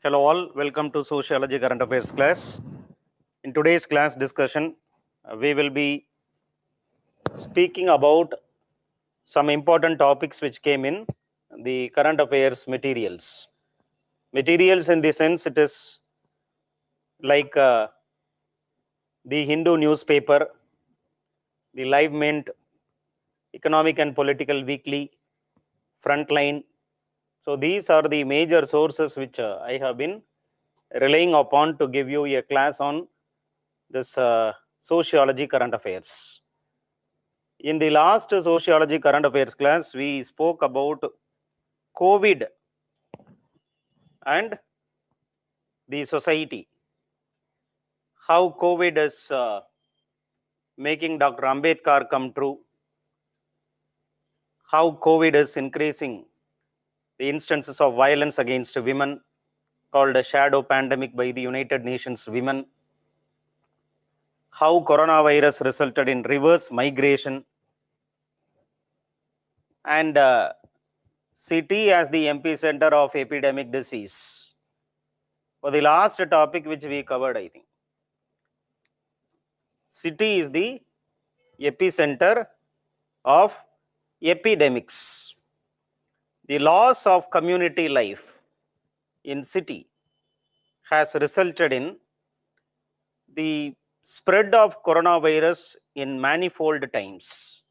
Hello all, welcome to Sociology Current Affairs class. In today's class discussion, we will be speaking about some important topics which came in the current affairs materials. Materials in the sense it is like the Hindu newspaper, the Live Mint, Economic and Political Weekly, Frontline. So these are the major sources which I have been relying upon to give you a class on this sociology current affairs. In the last sociology current affairs class, we spoke about COVID and the society. How COVID is making Dr. Ambedkar come true. How COVID is increasing the instances of violence against women, called a shadow pandemic by the United Nations Women. How coronavirus resulted in reverse migration. And city as the epicenter of epidemic disease. For the last topic which we covered, I think. City is the epicenter of epidemics. The loss of community life in city has resulted in the spread of coronavirus in manifold times.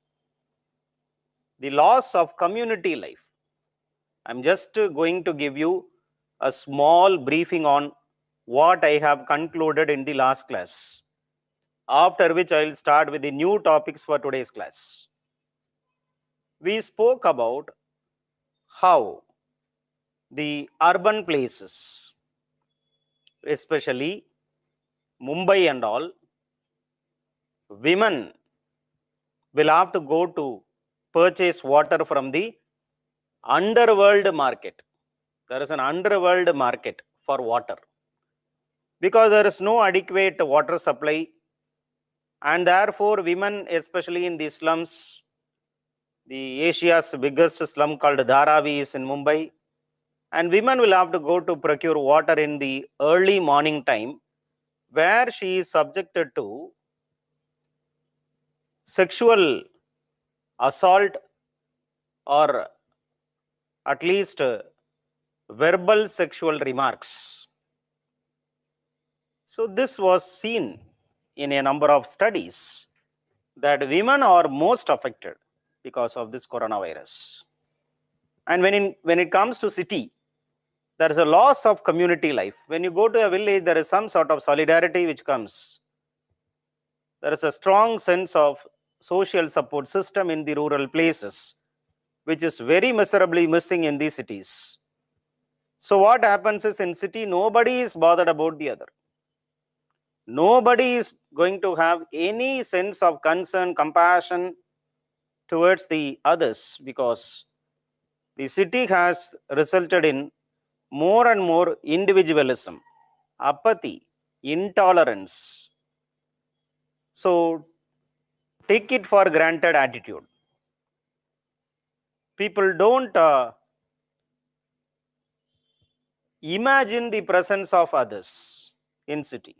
The loss of community life. I'm just going to give you a small briefing on what I have concluded in the last class. After which I will start with the new topics for today's class. We spoke about how the urban places, especially Mumbai and all, women will have to go to purchase water from the underworld market. There is an underworld market for water because there is no adequate water supply, and therefore women, especially in the slums, the Asia's biggest slum called Dharavi is in Mumbai, and women will have to go to procure water in the early morning time, where she is subjected to sexual assault or at least verbal sexual remarks. So this was seen in a number of studies that women are most affected because of this coronavirus. And when it comes to city, there is a loss of community life. When you go to a village, there is some sort of solidarity which comes. There is a strong sense of social support system in the rural places, which is very miserably missing in these cities. So what happens is, in city, nobody is bothered about the other. Nobody is going to have any sense of concern, compassion towards the others, because the city has resulted in more and more individualism, apathy, intolerance. So take it for granted attitude. People don't imagine the presence of others in city.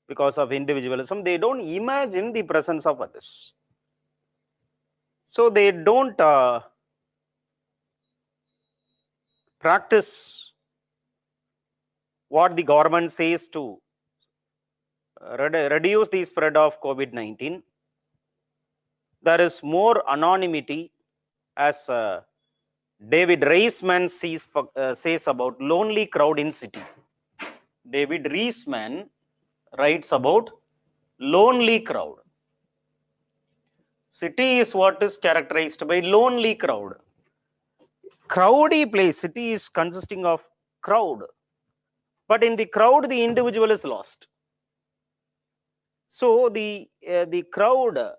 Because of individualism, they don't imagine the presence of others. So they don't practice what the government says to reduce the spread of COVID-19. There is more anonymity, as David Reisman says about lonely crowd in city. David Reisman writes about lonely crowd. City is what is characterized by lonely crowd. Crowdy place. City is consisting of crowd, but in the crowd the individual is lost. So the crowd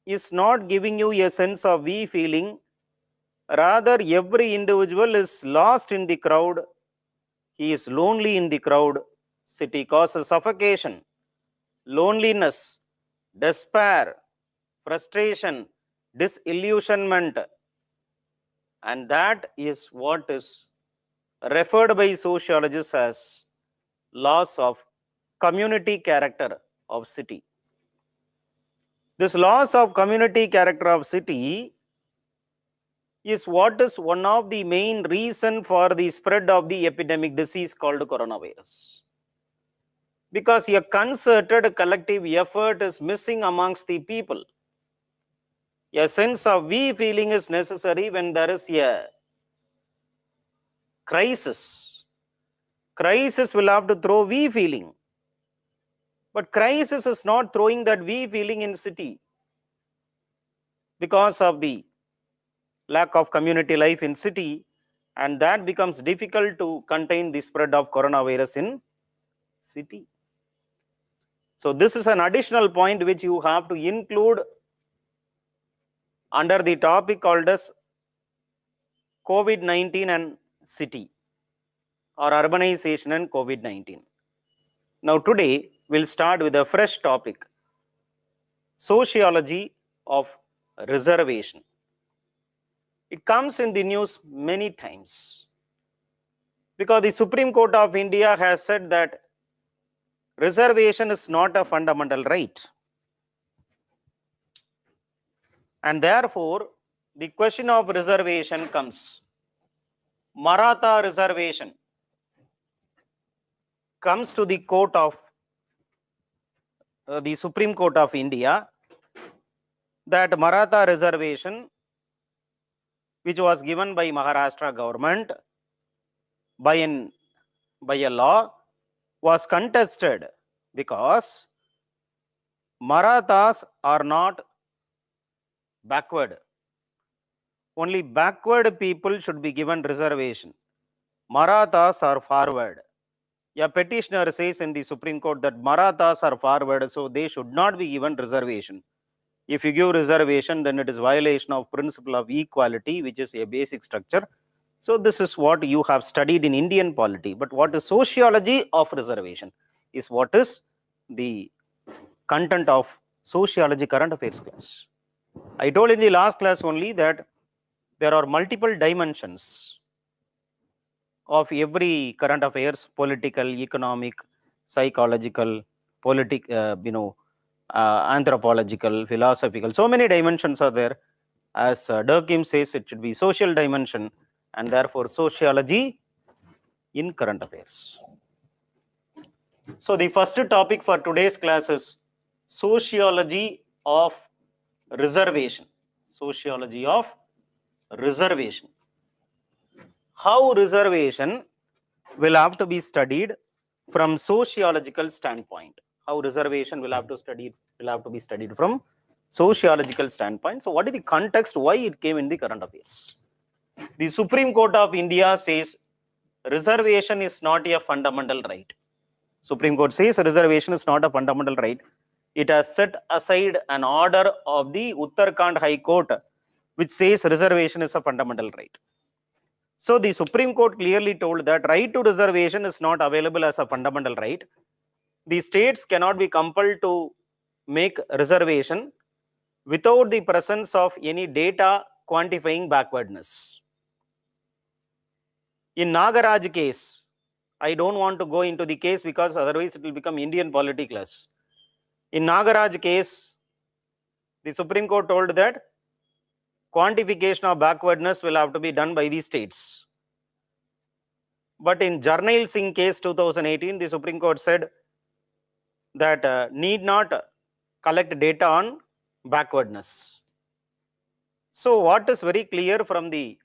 is not giving you a sense of we feeling. Rather, every individual is lost in the crowd. He is lonely in the crowd. City causes suffocation, loneliness, despair, frustration, disillusionment, and that is what is referred by sociologists as loss of community character of city. This loss of community character of city is what is one of the main reason for the spread of the epidemic disease called coronavirus. Because a concerted collective effort is missing amongst the people. A sense of we feeling is necessary when there is a crisis. Crisis will have to throw we feeling. But crisis is not throwing that we feeling in city because of the lack of community life in city, and that becomes difficult to contain the spread of coronavirus in city. So this is an additional point which you have to include under the topic called as COVID-19 and city, or urbanization and COVID-19. Now today we'll start with a fresh topic, sociology of reservation. It comes in the news many times because the Supreme Court of India has said that reservation is not a fundamental right. And therefore, the question of reservation comes. Maratha reservation comes to the court of the Supreme Court of India, that Maratha reservation, which was given by Maharashtra government by a law, was contested because Marathas are not backward. Only backward people should be given reservation. Marathas are forward. A petitioner says in the Supreme Court that Marathas are forward, so they should not be given reservation. If you give reservation, then it is violation of principle of equality, which is a basic structure. So this is what you have studied in Indian polity. But what is sociology of reservation is what is the content of sociology current affairs class. I told in the last class only that there are multiple dimensions of every current affairs: political, economic, psychological, anthropological, philosophical. So many dimensions are there. As Durkheim says, it should be social dimension, and therefore sociology in current affairs. So the first topic for today's class is sociology of reservation. Sociology of reservation. How reservation will have to be studied from sociological standpoint. How reservation will have to be studied from sociological standpoint. So what is the context why it came in the current affairs? The Supreme Court of India says reservation is not a fundamental right. Supreme Court says reservation is not a fundamental right. It has set aside an order of the Uttarakhand High Court which says reservation is a fundamental right. So the Supreme Court clearly told that right to reservation is not available as a fundamental right. The states cannot be compelled to make reservation without the presence of any data quantifying backwardness. In Nagaraj case, I don't want to go into the case because otherwise it will become Indian polity class. In Nagaraj case, the Supreme Court told that quantification of backwardness will have to be done by the states. But in Jarnail Singh case 2018, the Supreme Court said that need not collect data on backwardness. So what is very clear from the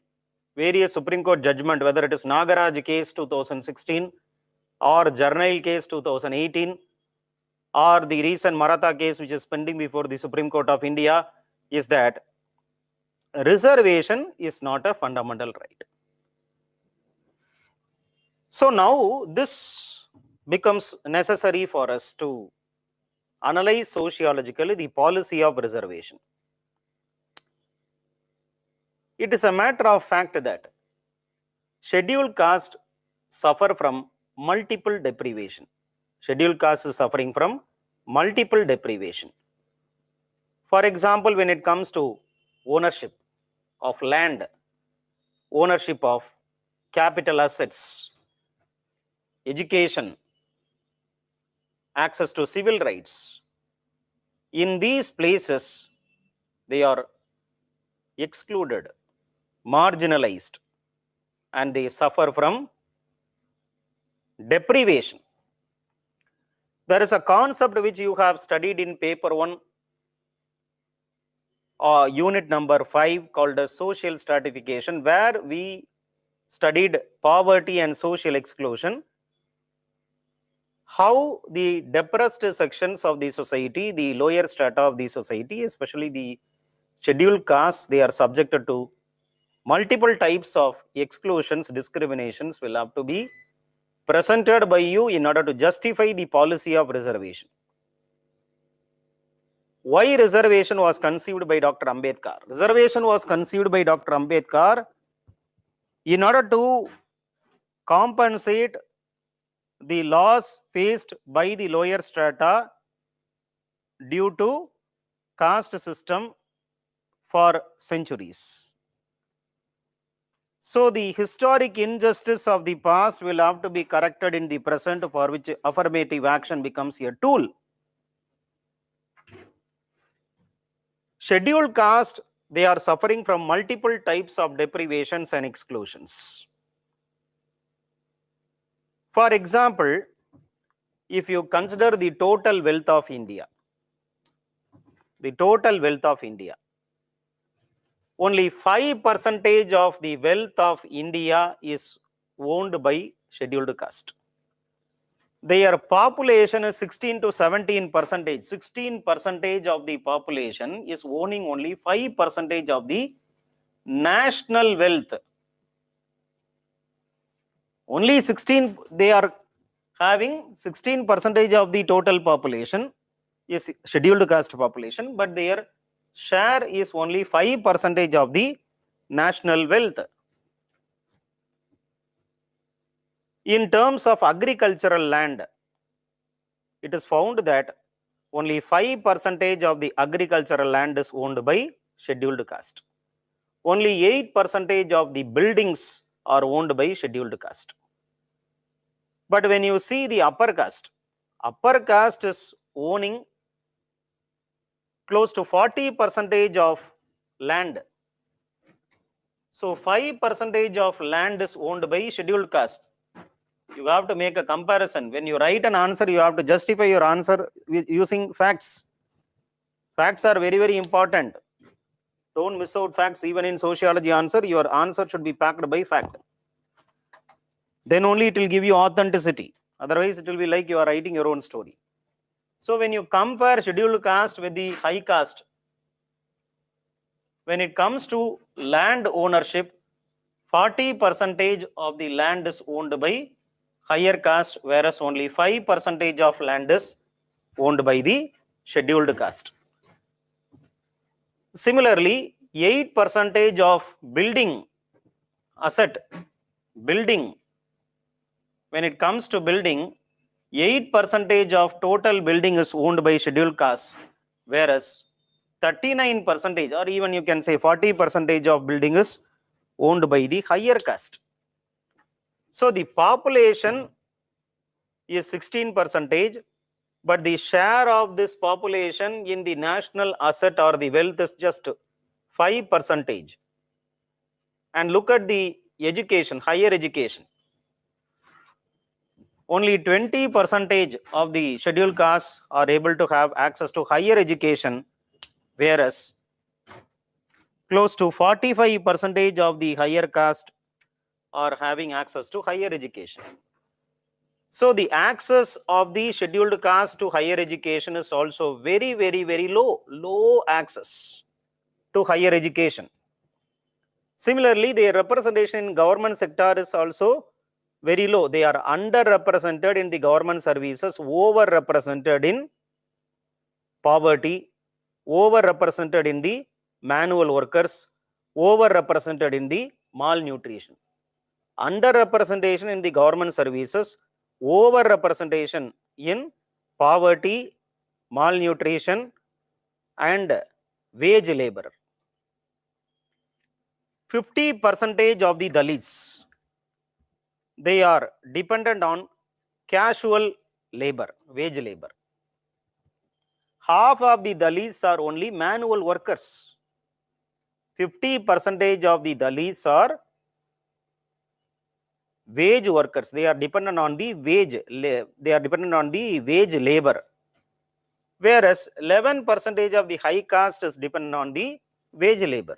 various Supreme Court judgment, whether it is Nagaraj case 2016 or Jarnail case 2018 or the recent Maratha case which is pending before the Supreme Court of India, is that reservation is not a fundamental right. So now this becomes necessary for us to analyze sociologically the policy of reservation. It is a matter of fact that scheduled caste suffer from multiple deprivation. Scheduled caste is suffering from multiple deprivation. For example, when it comes to ownership of land, ownership of capital assets, education, access to civil rights. In these places, they are excluded, marginalized, and they suffer from deprivation. There is a concept which you have studied in paper 1 or unit number 5 called as social stratification, where we studied poverty and social exclusion, how the depressed sections of the society, the lower strata of the society, especially the scheduled castes, they are subjected to multiple types of exclusions, discriminations will have to be presented by you in order to justify the policy of reservation. Why reservation was conceived by Dr. Ambedkar? Reservation was conceived by Dr. Ambedkar in order to compensate the loss faced by the lower strata due to caste system for centuries. So the historic injustice of the past will have to be corrected in the present, for which affirmative action becomes a tool. Scheduled caste, they are suffering from multiple types of deprivations and exclusions. For example, if you consider the total wealth of India, only 5% of the wealth of India is owned by scheduled caste. Their population is 16 to 17%. 16% of the population is owning only 5% of the national wealth. Only 16, they are having 16% of the total population is scheduled caste population, but their share is only 5% of the national wealth. In terms of agricultural land, it is found that only 5% of the agricultural land is owned by scheduled caste. Only 8% of the buildings are owned by scheduled caste. But when you see the upper caste is owning close to 40% of land. So 5% of land is owned by scheduled caste. You have to make a comparison. When you write an answer, you have to justify your answer using facts. Facts are very, very important. Don't miss out facts. Even in sociology answer, your answer should be backed by fact. Then only it will give you authenticity. Otherwise, it will be like you are writing your own story. So when you compare scheduled caste with the high caste, when it comes to land ownership, 40% of the land is owned by higher caste, whereas only 5% of land is owned by the scheduled caste. Similarly, 8% of building asset, when it comes to building, 8% of total building is owned by scheduled caste, whereas 39%, or even you can say 40% of building is owned by the higher caste. So the population is 16%, but the share of this population in the national asset or the wealth is just 5%. And look at the education, higher education. Only 20% of the scheduled castes are able to have access to higher education, whereas close to 45% of the higher caste are having access to higher education. So the access of the scheduled caste to higher education is also very, very, very low access to higher education. Similarly, their representation in government sector is also very low. They are underrepresented in the government services, overrepresented in poverty, overrepresented in the manual workers, overrepresented in the malnutrition. Underrepresentation in the government services, overrepresentation in poverty, malnutrition, and wage labor. 50% of the Dalits, they are dependent on casual labor, wage labor. Half of the Dalits are only manual workers. 50% of the Dalits are wage workers. They are dependent on the wage. They are dependent on the wage labor. Whereas 11% of the high caste is dependent on the wage labor.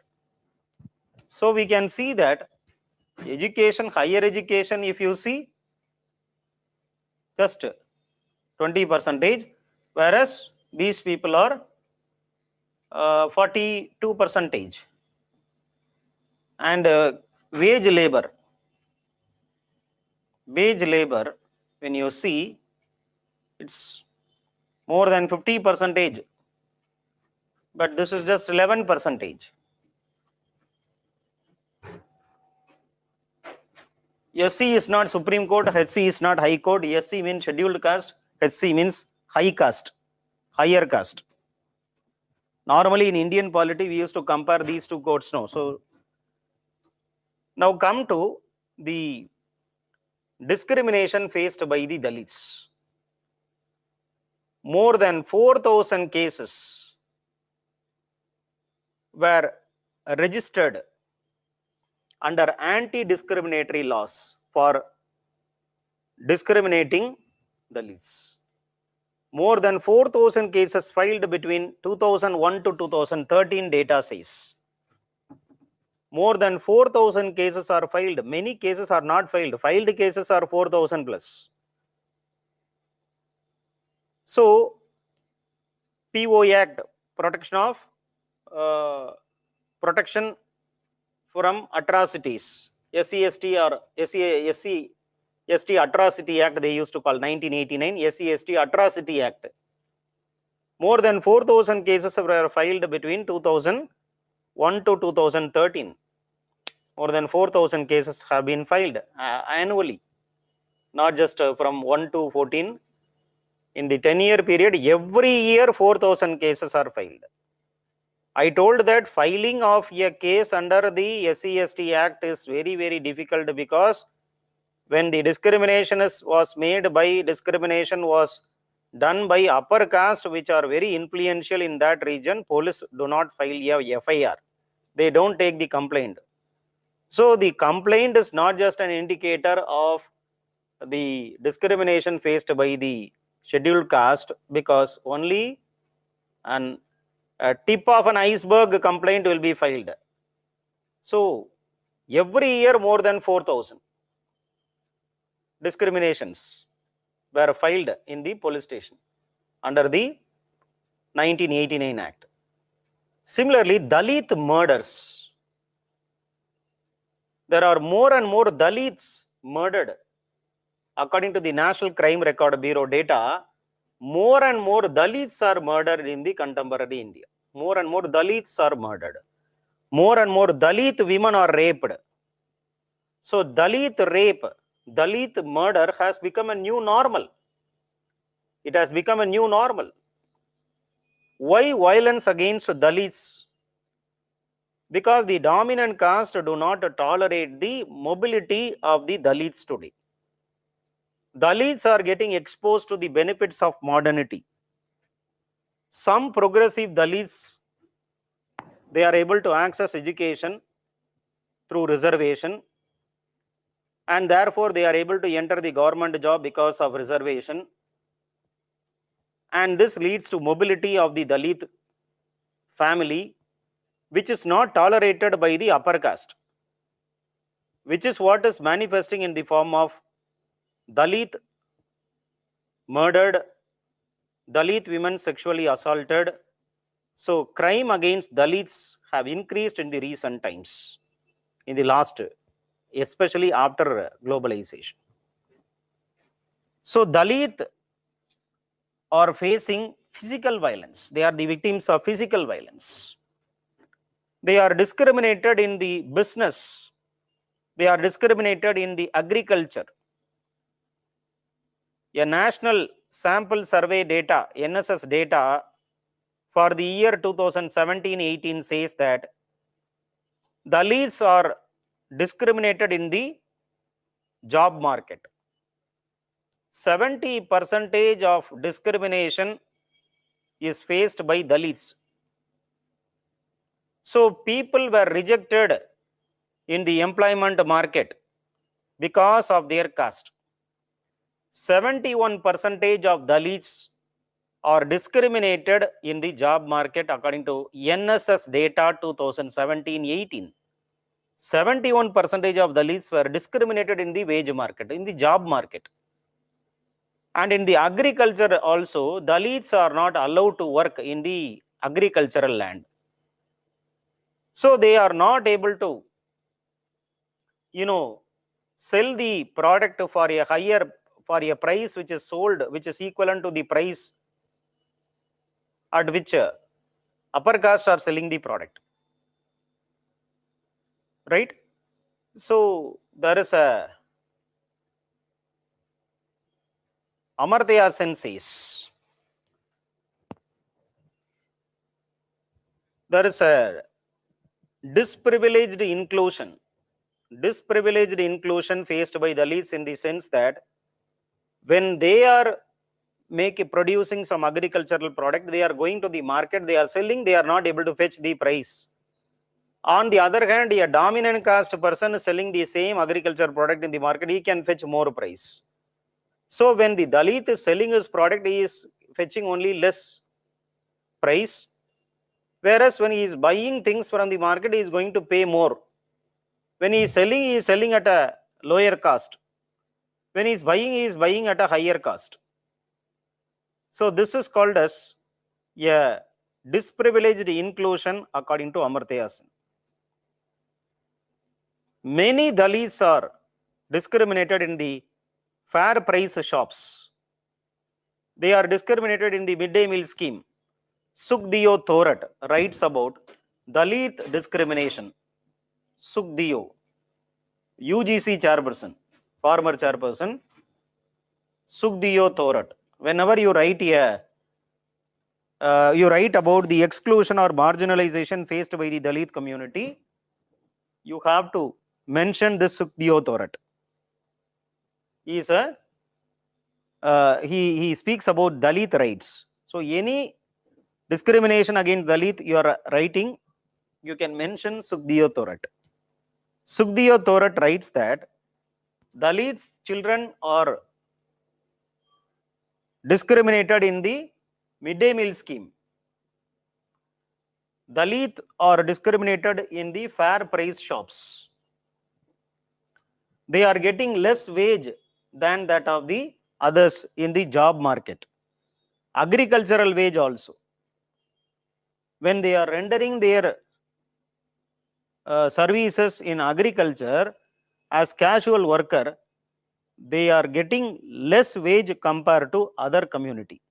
So we can see that education, higher education, if you see, just 20%, whereas these people are 42%. And wage labor, when you see, it's more than 50%, but this is just 11%. SC is not Supreme Court, HC is not High Court. SC means scheduled caste, HC means high caste, higher caste. Normally in Indian polity, we used to compare these two courts now. So now come to the discrimination faced by the Dalits. More than 4,000 cases were registered under anti-discriminatory laws for discriminating Dalits. More than 4,000 cases filed between 2001 to 2013 data says. More than 4,000 cases are filed. Many cases are not filed. Filed cases are 4,000 plus. So, PO Act, protection from atrocities, SC/ST or SC/ST Atrocity Act, they used to call 1989, SC/ST Atrocity Act. More than 4,000 cases were filed between 2001 to 2013. More than 4,000 cases have been filed annually, not just from 1 to 14. In the 10-year period, every year 4,000 cases are filed. I told that filing of a case under the SC/ST Act is very, very difficult, because when the discrimination was done by upper caste, which are very influential in that region, police do not file a FIR. They don't take the complaint. So the complaint is not just an indicator of the discrimination faced by the scheduled caste, because only a tip of an iceberg complaint will be filed. So every year more than 4,000 discriminations were filed in the police station under the 1989 Act. Similarly, Dalit murders. There are more and more Dalits murdered. According to the National Crime Record Bureau data, more and more Dalits are murdered in the contemporary India. More and more Dalits are murdered. More and more Dalit women are raped. So Dalit rape, Dalit murder has become a new normal. It has become a new normal. Why violence against Dalits? Because the dominant caste do not tolerate the mobility of the Dalits today. Dalits are getting exposed to the benefits of modernity. Some progressive Dalits, they are able to access education through reservation, and therefore they are able to enter the government job because of reservation. And this leads to mobility of the Dalit family, which is not tolerated by the upper caste, which is what is manifesting in the form of Dalit murdered, Dalit women sexually assaulted. So crime against Dalits have increased in the recent times, in the last, especially after globalization. So Dalit are facing physical violence. They are the victims of physical violence. They are discriminated in the business. They are discriminated in the agriculture. A national sample survey data, NSS data, for the year 2017-18 says that Dalits are discriminated in the job market. 70% of discrimination is faced by Dalits. So people were rejected in the employment market because of their caste. 71% of Dalits are discriminated in the job market according to NSS data 2017-18. 71% of Dalits were discriminated in the wage market, in the job market. And in the agriculture also, Dalits are not allowed to work in the agricultural land. So they are not able to, sell the product for a price which is sold, which is equivalent to the price at which upper caste are selling the product. Right? So there is a Amartya Sen says, there is a disprivileged inclusion faced by Dalits in the sense that when they are producing some agricultural product, they are going to the market, they are selling, they are not able to fetch the price. On the other hand, a dominant caste person is selling the same agricultural product in the market, he can fetch more price. So when the Dalit is selling his product, he is fetching only less price. Whereas when he is buying things from the market, he is going to pay more. When he is selling at a lower cost. When he is buying at a higher cost. So this is called as a disprivileged inclusion according to Amartya Sen. Many Dalits are discriminated in the fair price shops. They are discriminated in the midday meal scheme. Sukhdev Thorat writes about Dalit discrimination. Sukhdev, UGC chairperson, former chairperson, Sukhdev Thorat. Whenever you write about the exclusion or marginalization faced by the Dalit community, you have to mention this Sukhdev Thorat. He is he speaks about Dalit rights. So any discrimination against Dalit you are writing, you can mention Sukhdev Thorat. Sukhdev Thorat writes that Dalits children are discriminated in the midday meal scheme. Dalit are discriminated in the fair price shops. They are getting less wage than that of the others in the job market. Agricultural wage also. When they are rendering their services in agriculture as casual worker, they are getting less wage compared to other community.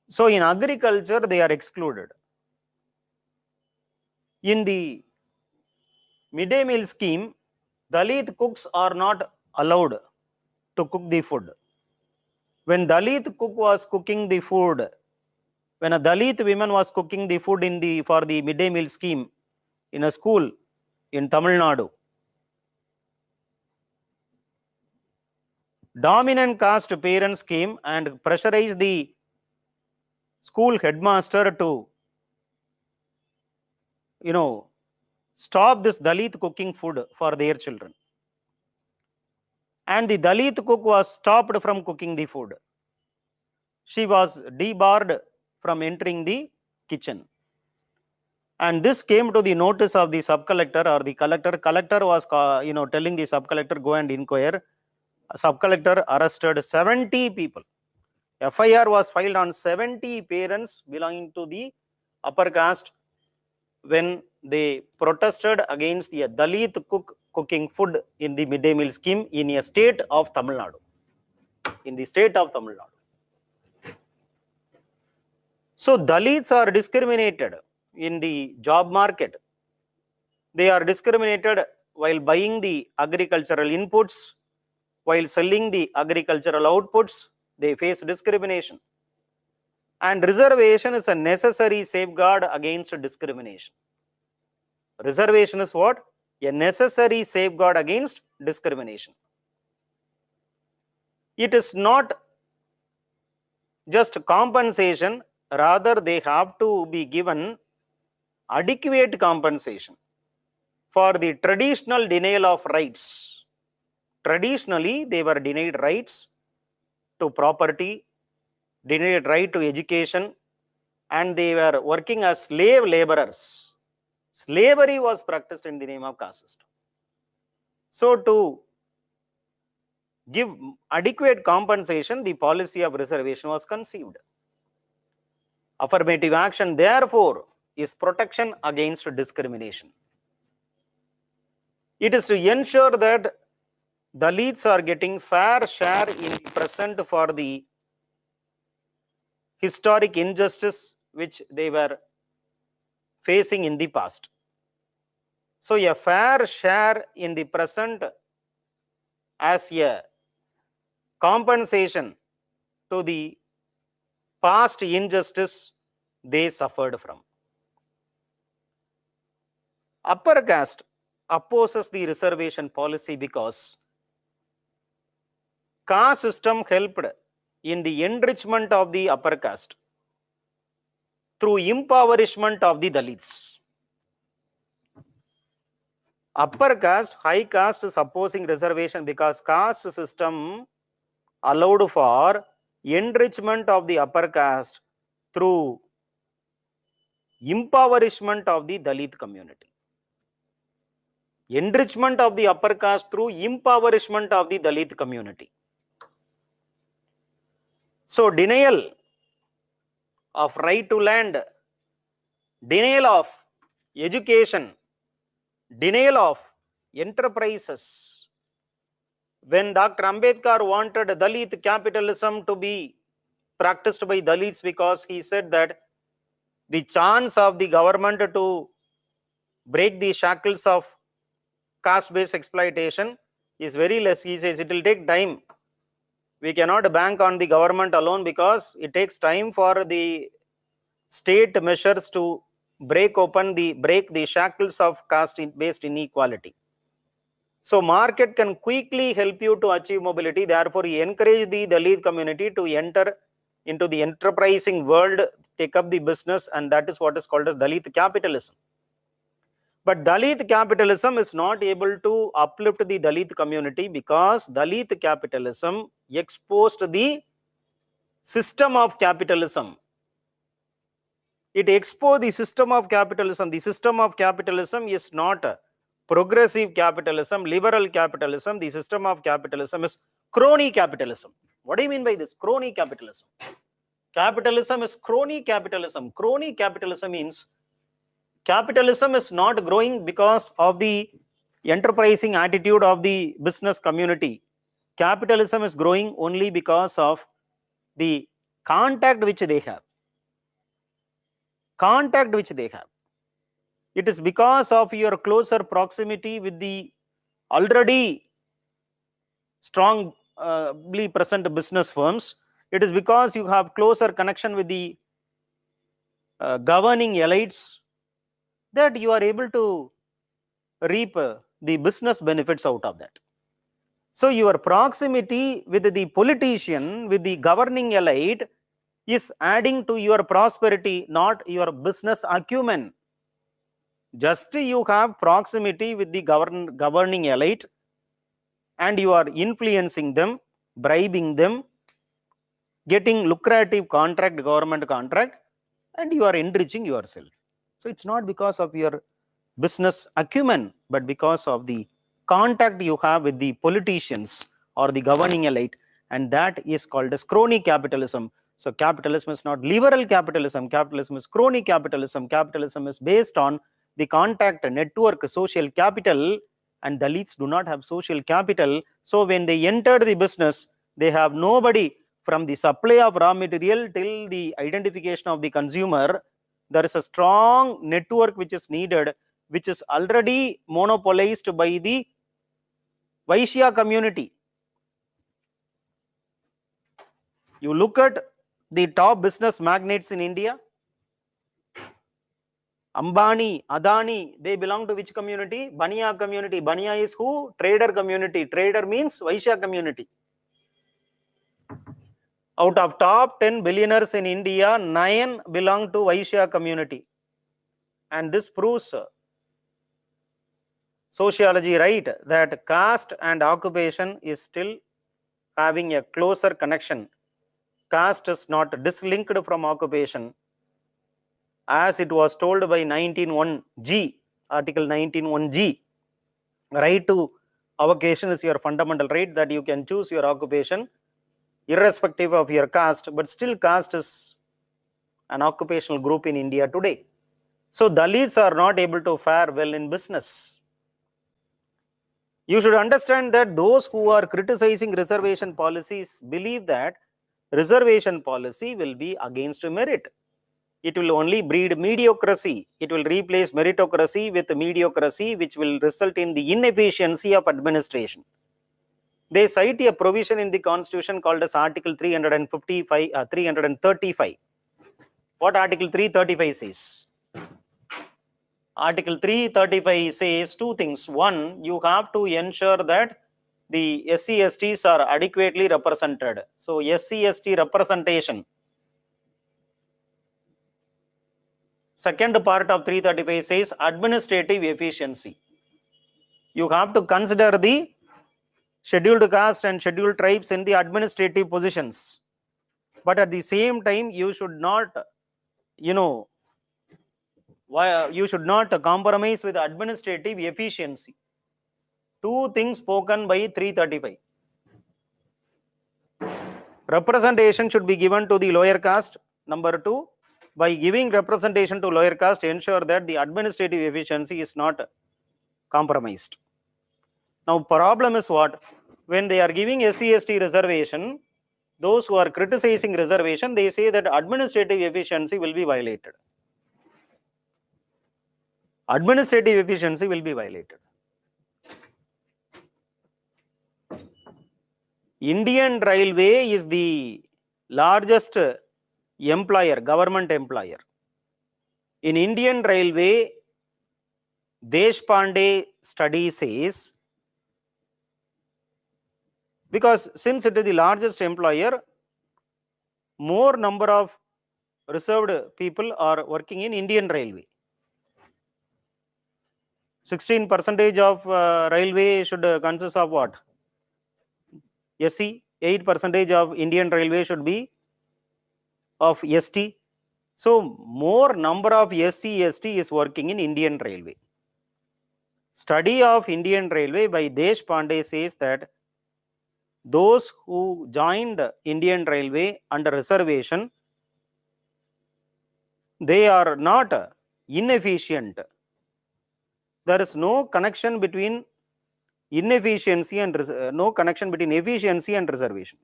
So in agriculture, they are excluded. In the midday meal scheme, Dalit cooks are not allowed to cook the food. When Dalit cook was cooking the food, when a Dalit woman was cooking the food for the midday meal scheme in a school in Tamil Nadu, dominant caste parents came and pressurized the school headmaster to, stop this Dalit cooking food for their children. And the Dalit cook was stopped from cooking the food. She was debarred from entering the kitchen. And this came to the notice of the sub-collector or the collector. Collector was, telling the sub-collector, go and inquire. Sub-collector arrested 70 people. FIR was filed on 70 parents belonging to the upper caste when they protested against the Dalit cooking food in the midday meal scheme in a state of Tamil Nadu. In the state of Tamil Nadu. So Dalits are discriminated in the job market. They are discriminated while buying the agricultural inputs, while selling the agricultural outputs, they face discrimination. And reservation is a necessary safeguard against discrimination. Reservation is what? A necessary safeguard against discrimination. it is not just compensation, rather they have to be given adequate compensation for the traditional denial of rights. Traditionally, they were denied rights to property, denied right to education, and they were working as slave laborers. Slavery was practiced in the name of caste system. So, to give adequate compensation, the policy of reservation was conceived. Affirmative action, therefore, is protection against discrimination. It is to ensure that Dalits are getting fair share in the present for the historic injustice which they were facing in the past. So, a fair share in the present as a compensation to the past injustice they suffered from. Upper caste opposes the reservation policy because caste system helped in the enrichment of the upper caste through impoverishment of the Dalits. Upper caste, high caste is opposing reservation because caste system allowed for enrichment of the upper caste through impoverishment of the Dalit community. Enrichment of the upper caste through impoverishment of the Dalit community. So, denial of right to land, denial of education, denial of enterprises. When Dr. Ambedkar wanted Dalit capitalism to be practiced by Dalits, because he said that the chance of the government to break the shackles of caste-based exploitation is very less. He says it will take time. We cannot bank on the government alone because it takes time for the state measures to break the shackles of caste-based inequality. So market can quickly help you to achieve mobility. Therefore, he encouraged the Dalit community to enter into the enterprising world, take up the business, and that is what is called as Dalit capitalism. But Dalit capitalism is not able to uplift the Dalit community because Dalit capitalism exposed the system of capitalism. It exposed the system of capitalism. The system of capitalism is not progressive capitalism, liberal capitalism. The system of capitalism is crony capitalism. What do you mean by this? Crony capitalism. Capitalism is crony capitalism. Crony capitalism means capitalism is not growing because of the enterprising attitude of the business community. Capitalism is growing only because of the contact which they have. Contact which they have. It is because of your closer proximity with the already strongly present business firms. It is because you have closer connection with the governing elites that you are able to reap the business benefits out of that. So your proximity with the politician, with the governing elite is adding to your prosperity, not your business acumen. Just you have proximity with the governing elite and you are influencing them, bribing them, getting lucrative contract, government contract, and you are enriching yourself. So it's not because of your business acumen, but because of the contact you have with the politicians or the governing elite, and that is called as crony capitalism. So capitalism is not liberal capitalism. Capitalism is crony capitalism. Capitalism is based on the contact network, social capital, and Dalits do not have social capital. So when they enter the business, they have nobody from the supply of raw material till the identification of the consumer. There is a strong network which is needed, which is already monopolized by the Vaishya community. You look at the top business magnates in India, Ambani, Adani, they belong to which community? Baniya community. Baniya is who? Trader community. Trader means Vaishya community. Out of top 10 billionaires in India, 9 belong to Vaishya community. And this proves sociology, right, that caste and occupation is still having a closer connection. Caste is not dislinked from occupation, as it was told by 19(1)(g), Article 19(1)(g). Right to avocation is your fundamental right, that you can choose your occupation irrespective of your caste, but still caste is an occupational group in India today. So Dalits are not able to fare well in business. You should understand that those who are criticizing reservation policies believe that reservation policy will be against merit. It will only breed mediocrity. It will replace meritocracy with mediocrity, which will result in the inefficiency of administration. They cite a provision in the constitution called as Article 335. What Article 335 says? Article 335 says two things. One, you have to ensure that the SC/STs are adequately represented. So SC/ST representation. Second part of 335 says administrative efficiency. You have to consider the scheduled caste and scheduled tribes in the administrative positions. But at the same time, you should not, you should not compromise with administrative efficiency. Two things spoken by 335. Representation should be given to the lower caste. Number two, by giving representation to lower caste, ensure that the administrative efficiency is not compromised. Now, problem is what? When they are giving SC/ST reservation, those who are criticizing reservation, they say that administrative efficiency will be violated. Administrative efficiency will be violated. Indian Railway is the largest employer, government employer. In Indian Railway, Deshpande study says, because since it is the largest employer, more number of reserved people are working in Indian Railway. 16% of railway should consist of what? SC. 8% of Indian Railway should be of ST. So more number of SC/ST is working in Indian Railway. Study of Indian Railway by Deshpande says that those who joined Indian Railway under reservation, they are not inefficient. There is no connection between inefficiency and no connection between efficiency and reservation.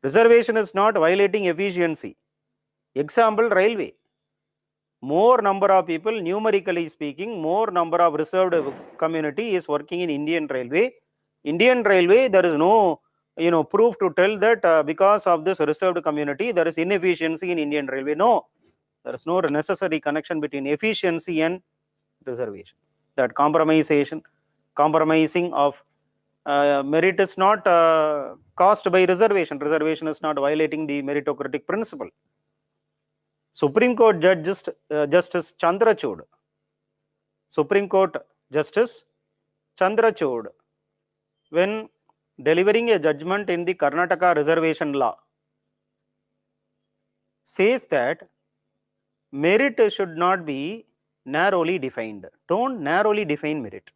Reservation is not violating efficiency. Example, railway. More number of people, numerically speaking, more number of reserved community is working in Indian Railway. Indian Railway, there is no proof to tell that because of this reserved community, there is inefficiency in Indian Railway. No, there is no necessary connection between efficiency and reservation. That compromising of merit is not caused by reservation. Reservation is not violating the meritocratic principle. Supreme Court Justice Chandrachud, Supreme Court Justice Chandrachud, when delivering a judgment in the Karnataka reservation law, says that merit should not be narrowly defined. Don't narrowly define merit.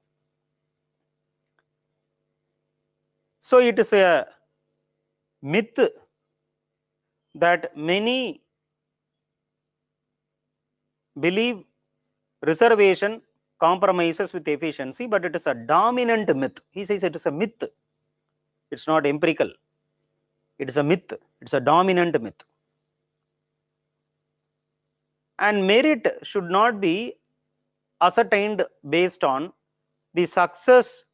So it is a myth that many believe reservation compromises with efficiency, but it is a dominant myth. He says it is a myth. It's not empirical. It is a myth. It's a dominant myth. And merit should not be ascertained based on the success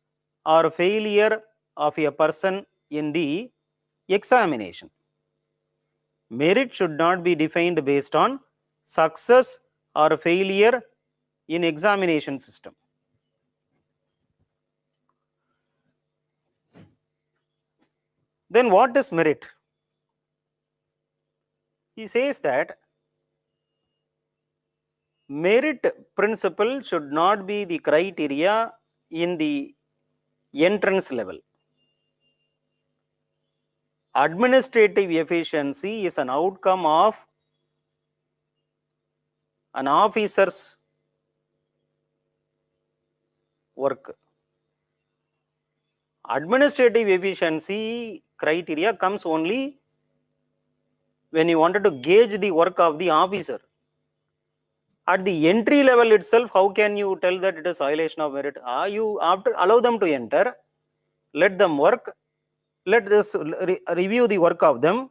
or failure of a person in the examination. Merit should not be defined based on success or failure in examination system. Then what is merit? He says that merit principle should not be the criteria in the entrance level. Administrative efficiency is an outcome of an officer's work. Administrative efficiency criteria comes only when you wanted to gauge the work of the officer. At the entry level itself, how can you tell that it is violation of merit? You after allow them to enter, let them work, let us review the work of them,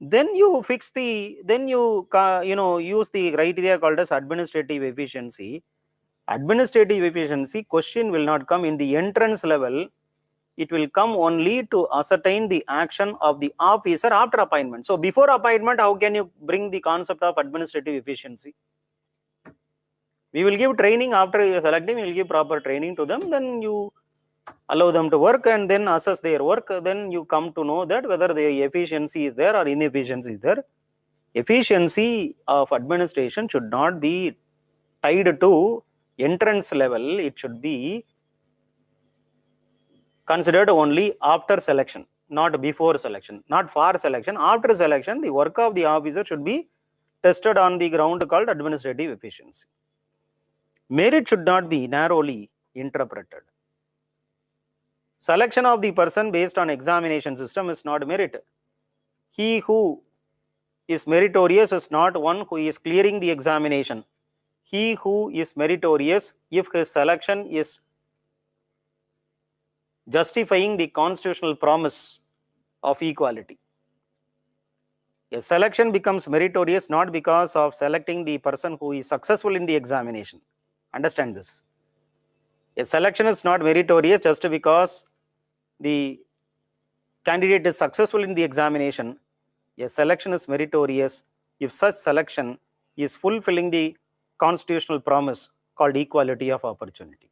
then you fix the, then you use the criteria called as administrative efficiency. Administrative efficiency question will not come in the entrance level. It will come only to ascertain the action of the officer after appointment. So before appointment, how can you bring the concept of administrative efficiency? We will give training after selecting, we will give proper training to them, then you allow them to work and then assess their work. Then you come to know that whether the efficiency is there or inefficiency is there. Efficiency of administration should not be tied to entrance level. It should be considered only after selection, not before selection, not for selection. After selection, the work of the officer should be tested on the ground called administrative efficiency. Merit should not be narrowly interpreted. Selection of the person based on examination system is not merit. He who is meritorious is not one who is clearing the examination. He who is meritorious, if his selection is justifying the constitutional promise of equality. A selection becomes meritorious not because of selecting the person who is successful in the examination. Understand this. A selection is not meritorious just because the candidate is successful in the examination. A selection is meritorious if such selection is fulfilling the constitutional promise called equality of opportunity.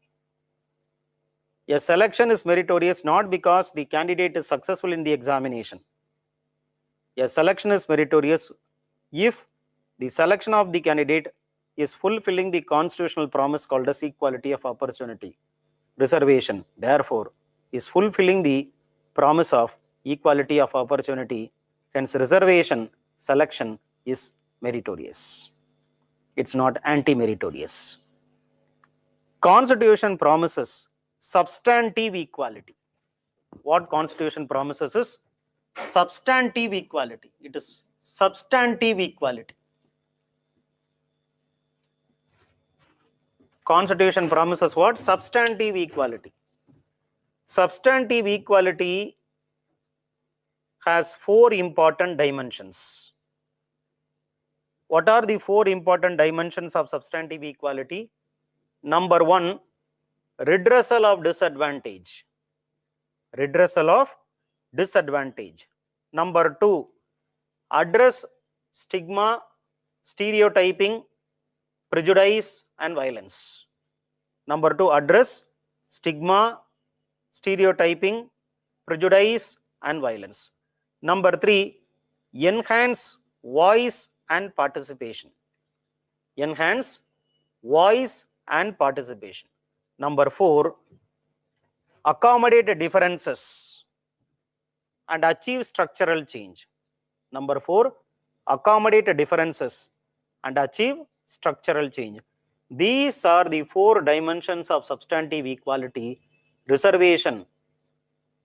A selection is meritorious not because the candidate is successful in the examination. A selection is meritorious if the selection of the candidate is fulfilling the constitutional promise called as equality of opportunity. Reservation, therefore, is fulfilling the promise of equality of opportunity. Hence, reservation selection is meritorious. It's not anti-meritorious. Constitution promises substantive equality. What Constitution promises is substantive equality. It is substantive equality. Constitution promises what? Substantive equality. Substantive equality has four important dimensions. What are the four important dimensions of substantive equality? Number one, redressal of disadvantage. Redressal of disadvantage. Number two, address stigma, stereotyping, prejudice and violence. Number two, address stigma, stereotyping, prejudice and violence. Number three, enhance voice and participation. Enhance voice and participation. Number four, accommodate differences and achieve structural change. Number four, accommodate differences and achieve structural change. These are the four dimensions of substantive equality. Reservation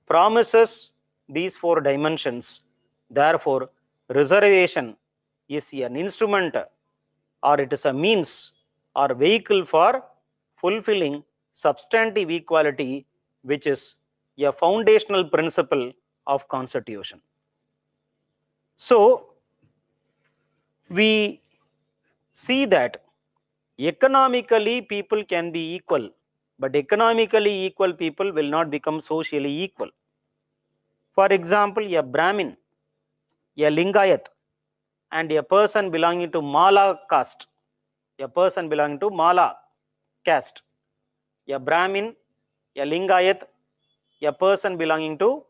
promises these four dimensions. Therefore, reservation is an instrument or it is a means or vehicle for fulfilling substantive equality, which is a foundational principle of Constitution. So, we see that economically people can be equal, but economically equal people will not become socially equal. For example, a Brahmin, a Lingayat, and a person belonging to Mala caste, a person belonging to Mala caste, a Brahmin, a Lingayat, a person belonging to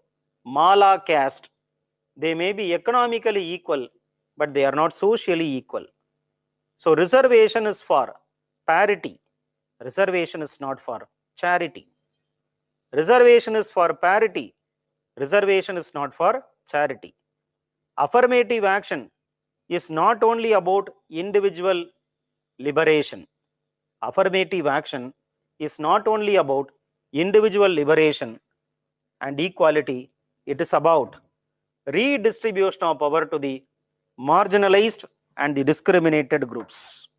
Mala caste, they may be economically equal, but they are not socially equal. So reservation is for parity. Reservation is not for charity. Reservation is for parity. Reservation is not for charity. Affirmative action is not only about individual liberation. Affirmative action is not only about individual liberation and equality, it is about redistribution of power to the marginalized and the discriminated groups.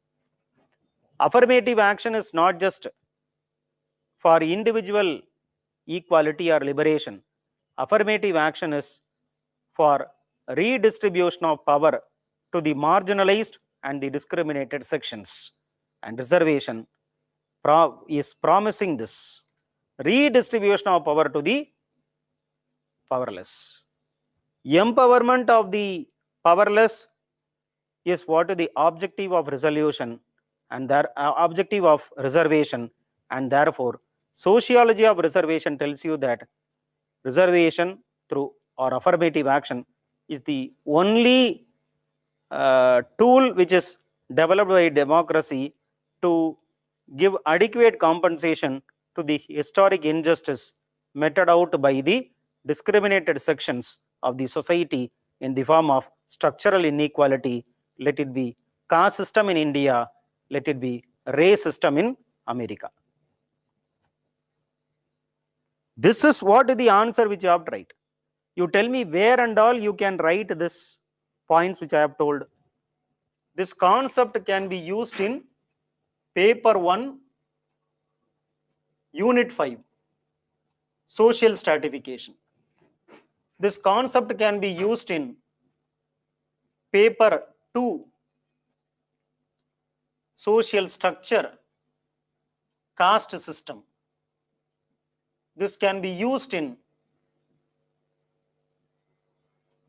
Affirmative action is not just for individual equality or liberation. Affirmative action is for redistribution of power to the marginalized and the discriminated sections. And reservation is promising this redistribution of power to the powerless. Empowerment of the powerless is what is the objective of resolution and their objective of reservation, and therefore sociology of reservation tells you that reservation through or affirmative action is the only tool which is developed by democracy to give adequate compensation to the historic injustice meted out by the discriminated sections of the society in the form of structural inequality, let it be caste system in India, let it be race system in America. This is what is the answer which you have to write. You tell me where and all you can write this points which I have told. This concept can be used in paper 1, unit 5, social stratification. This concept can be used in paper 2, social structure, caste system. This can be used in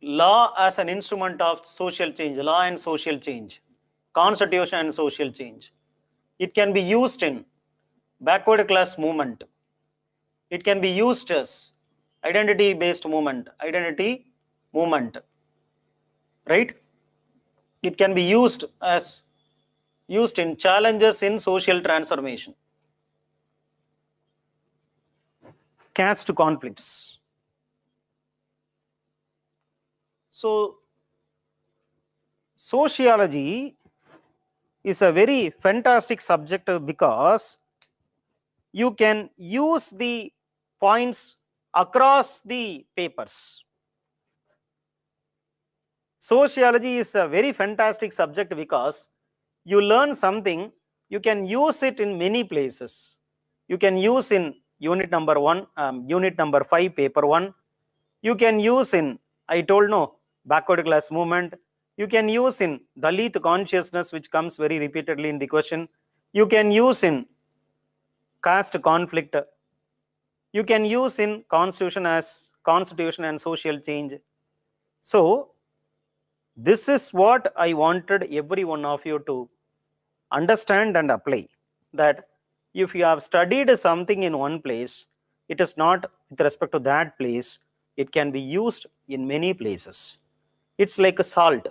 law as an instrument of social change, law and social change, constitution and social change. It can be used in backward class movement. It can be used as identity based movement, right? It can be used in challenges in social transformation, caste conflicts. So sociology is a very fantastic subject because you can use the points across the papers. Sociology is a very fantastic subject because you learn something, you can use it in many places. You can use in unit number 1, unit number 5, paper 1. You can use in, I told no, backward class movement. You can use in Dalit consciousness, which comes very repeatedly in the question. You can use in caste conflict. You can use in constitution and social change. So this is what I wanted every one of you to understand and apply, that if you have studied something in one place, it is not with respect to that place, it can be used in many places. It's like a salt.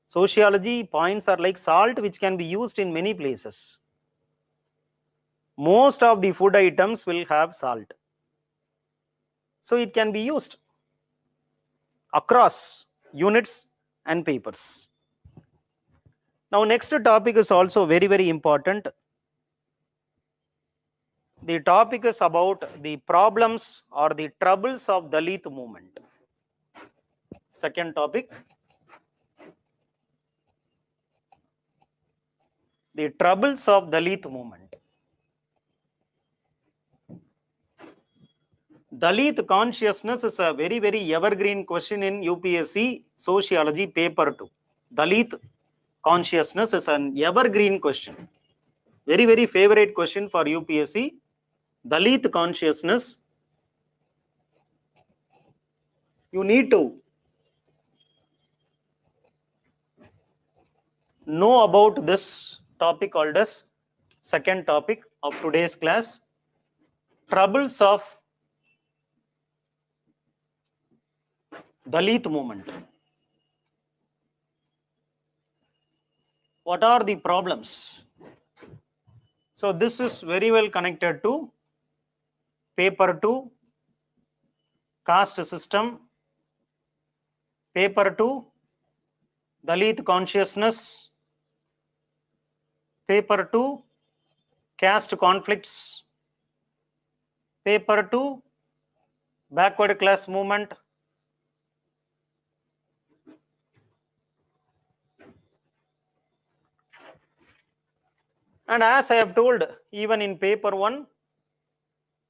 Sociology points are like salt which can be used in many places. Most of the food items will have salt, so it can be used across units and papers. Now next topic is also very, very important. The topic is about the problems or the troubles of Dalit movement. Second topic, the troubles of Dalit movement. Dalit consciousness is a very, very evergreen question in UPSC Sociology paper 2. Dalit consciousness is an evergreen question. Very, very favorite question for UPSC. Dalit consciousness. You need to know about this topic called as second topic of today's class, troubles of Dalit movement. What are the problems? So this is very well connected to paper 2, caste system, paper 2, Dalit consciousness, paper 2, caste conflicts, paper 2, backward class movement, and as I have told, even in paper 1,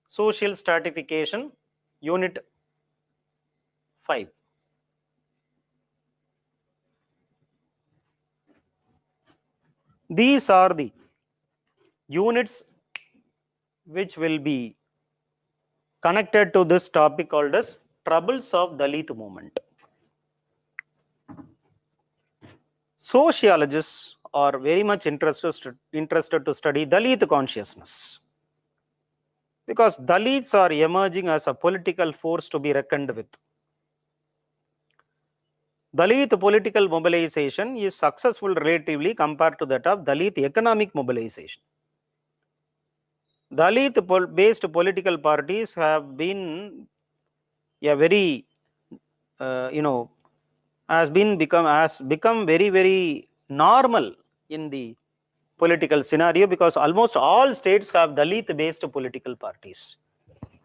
social stratification, unit 5. These are the units which will be connected to this topic called as troubles of Dalit movement. Sociologists are very much interested to study Dalit consciousness, because Dalits are emerging as a political force to be reckoned with. Dalit political mobilization is successful relatively compared to that of Dalit economic mobilization. Dalit based political parties have been a very has become very normal in the political scenario, because almost all states have Dalit based political parties,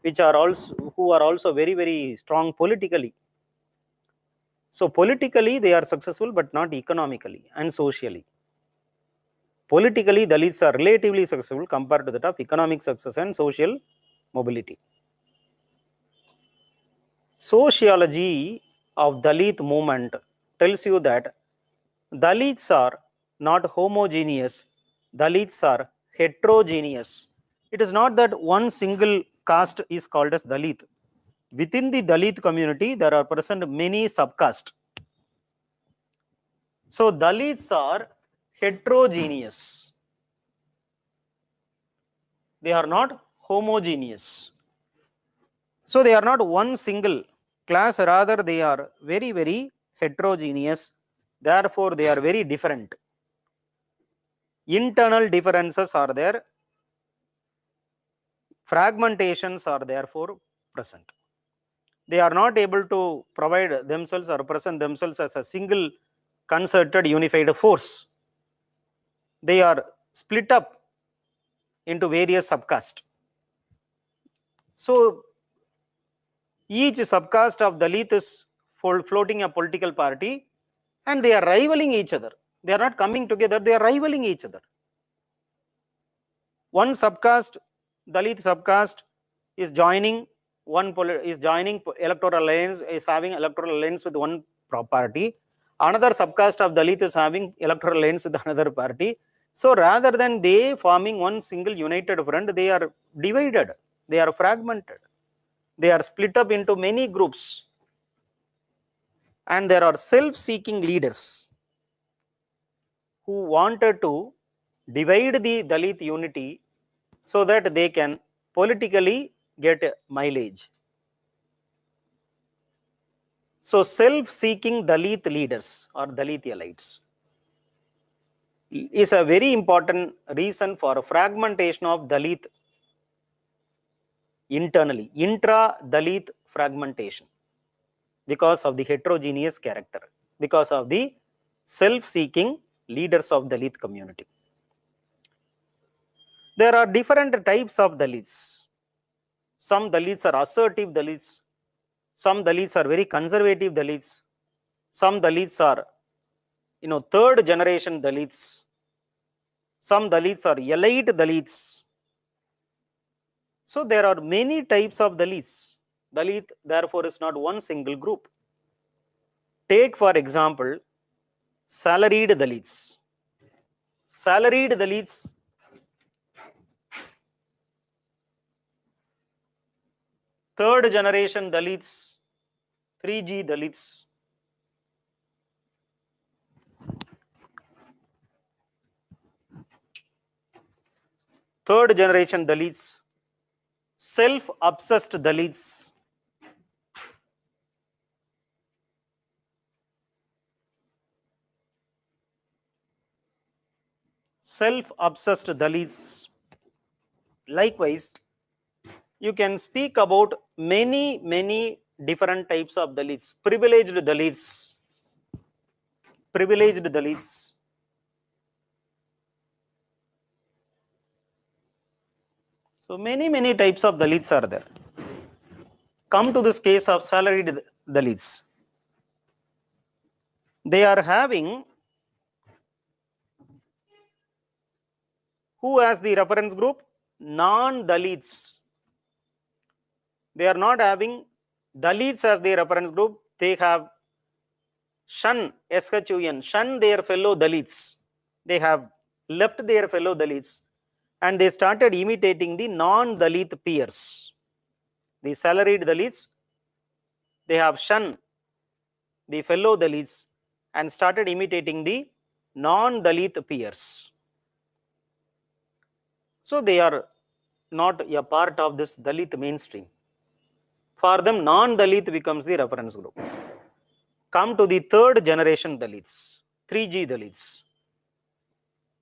which are also very strong politically. So politically they are successful, but not economically and socially. Politically, Dalits are relatively successful compared to that of economic success and social mobility. Sociology of Dalit movement tells you that Dalits are not homogeneous, Dalits are heterogeneous. It is not that one single caste is called as Dalit. Within the Dalit community, there are present many subcastes. So Dalits are heterogeneous. They are not homogeneous. So they are not one single class, rather they are very heterogeneous. Therefore, they are very different. Internal differences are there. Fragmentations are therefore present. They are not able to provide themselves or present themselves as a single concerted unified force. They are split up into various subcastes. So each subcaste of Dalit is floating a political party, and they are rivaling each other. They are not coming together, they are rivaling each other. One subcaste, Dalit subcaste, is joining electoral alliance, is having electoral alliance with one party. Another subcaste of Dalit is having electoral alliance with another party. So rather than they forming one single united front, they are divided, they are fragmented, they are split up into many groups. And there are self-seeking leaders who wanted to divide the Dalit unity so that they can politically get mileage. So self-seeking Dalit leaders or Dalit elites is a very important reason for fragmentation of Dalit internally, intra-Dalit fragmentation, because of the heterogeneous character, because of the self-seeking leaders of Dalit community. There are different types of Dalits. Some Dalits are assertive Dalits. Some Dalits are very conservative Dalits. Some Dalits are, third generation Dalits. Some Dalits are elite Dalits. So there are many types of Dalits. Dalit, therefore, is not one single group. Take, for example, salaried Dalits. Salaried Dalits third generation Dalits, 3G Dalits. Third generation Dalits, self-obsessed Dalits, self-obsessed Dalits. Likewise, you can speak about many different types of Dalits. Privileged Dalits. Privileged Dalits. So many types of Dalits are there. Come to this case of salaried Dalits. They are having who as the reference group? Non-Dalits. They are not having Dalits as their reference group. They have shun, S-H-U-N, shun their fellow Dalits. They have left their fellow Dalits and they started imitating the non-Dalit peers. The salaried Dalits, they have shunned the fellow Dalits and started imitating the non-Dalit peers. So they are not a part of this Dalit mainstream. For them, non-Dalit becomes the reference group. Come to the third generation Dalits, 3G Dalits.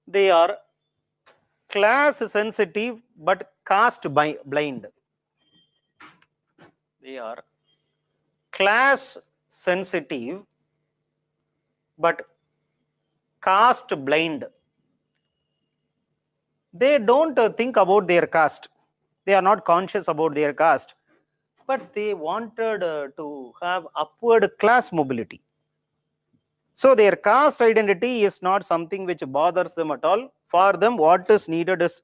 They are class sensitive but caste blind. They are class sensitive but caste blind. They don't think about their caste. They are not conscious about their caste, but they wanted to have upward class mobility. So their caste identity is not something which bothers them at all. For them, what is needed is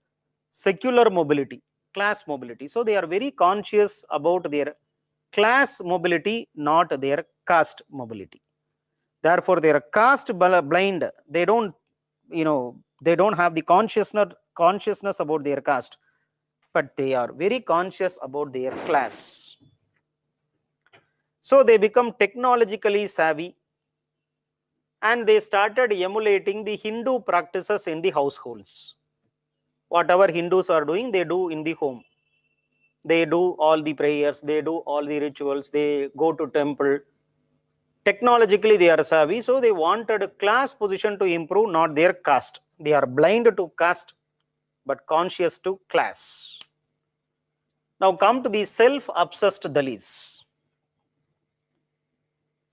secular mobility, class mobility. So they are very conscious about their class mobility, not their caste mobility. Therefore, they are caste blind. They don't, they don't have the consciousness about their caste, but they are very conscious about their class. So they become technologically savvy and they started emulating the Hindu practices in the households. Whatever Hindus are doing, they do in the home. They do all the prayers, they do all the rituals, they go to temple. Technologically, they are savvy, so they wanted a class position to improve, not their caste. They are blind to caste, but conscious to class. Now come to the self-obsessed Dalits.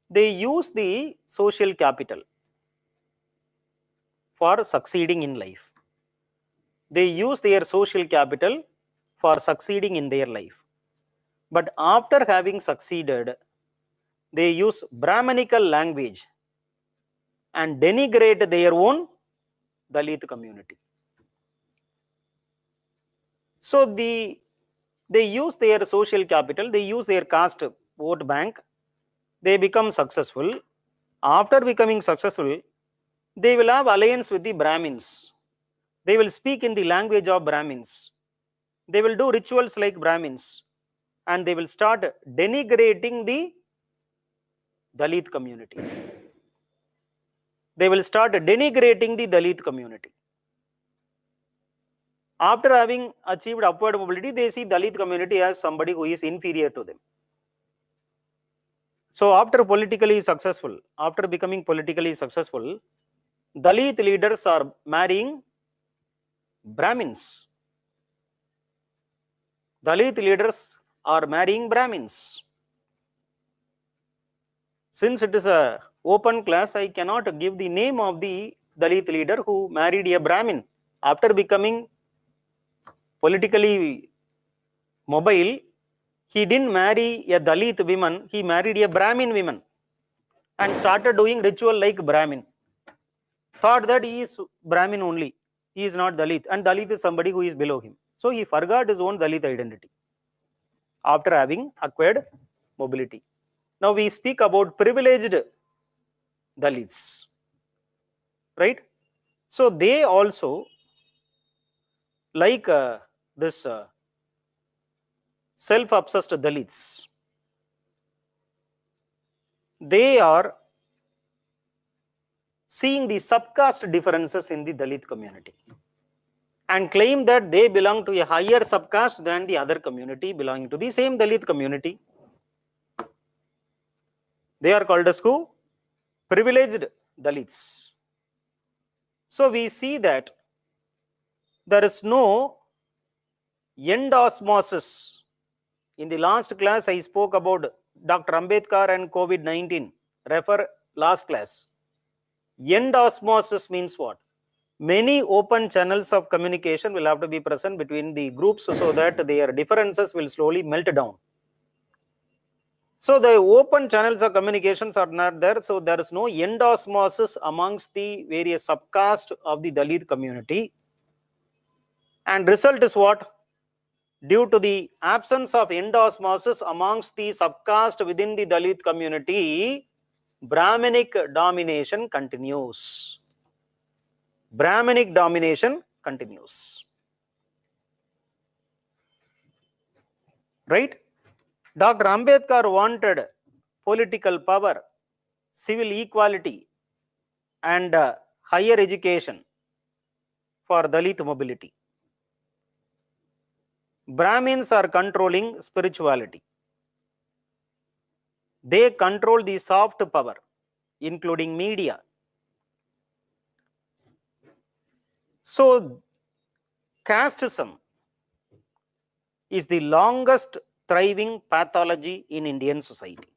They use the social capital for succeeding in life. They use their social capital for succeeding in their life. But after having succeeded, they use Brahmanical language and denigrate their own Dalit community. So they use their social capital, they use their caste vote bank, they become successful. After becoming successful, they will have alliance with the Brahmins. They will speak in the language of Brahmins. They will do rituals like Brahmins. And they will start denigrating the Dalit community. They will start denigrating the Dalit community. After having achieved upward mobility, they see Dalit community as somebody who is inferior to them. So after becoming politically successful, Dalit leaders are marrying Brahmins. Dalit leaders are marrying Brahmins. Since it is a open class, I cannot give the name of the Dalit leader who married a Brahmin. After becoming politically mobile, he didn't marry a Dalit woman, he married a Brahmin woman and started doing ritual like Brahmin. Thought that he is Brahmin only, he is not Dalit, and Dalit is somebody who is below him. So he forgot his own Dalit identity after having acquired mobility. Now we speak about privileged Dalits, right? So they also, like this self-obsessed Dalits, they are seeing the subcaste differences in the Dalit community and claim that they belong to a higher subcaste than the other community belonging to the same Dalit community. They are called as who? Privileged Dalits. So we see that there is no end osmosis. In the last class, I spoke about Dr. Ambedkar and COVID-19. Refer last class. End osmosis means what? Many open channels of communication will have to be present between the groups so that their differences will slowly melt down. So the open channels of communications are not there. So there is no end osmosis amongst the various subcaste of the Dalit community. And result is what? Due to the absence of end osmosis amongst the subcaste within the Dalit community, Brahminic domination continues. Brahminic domination continues. Right? Dr. Ambedkar wanted political power, civil equality, and higher education for Dalit mobility. Brahmins are controlling spirituality. They control the soft power, including media. So, casteism is the longest thriving pathology in Indian society.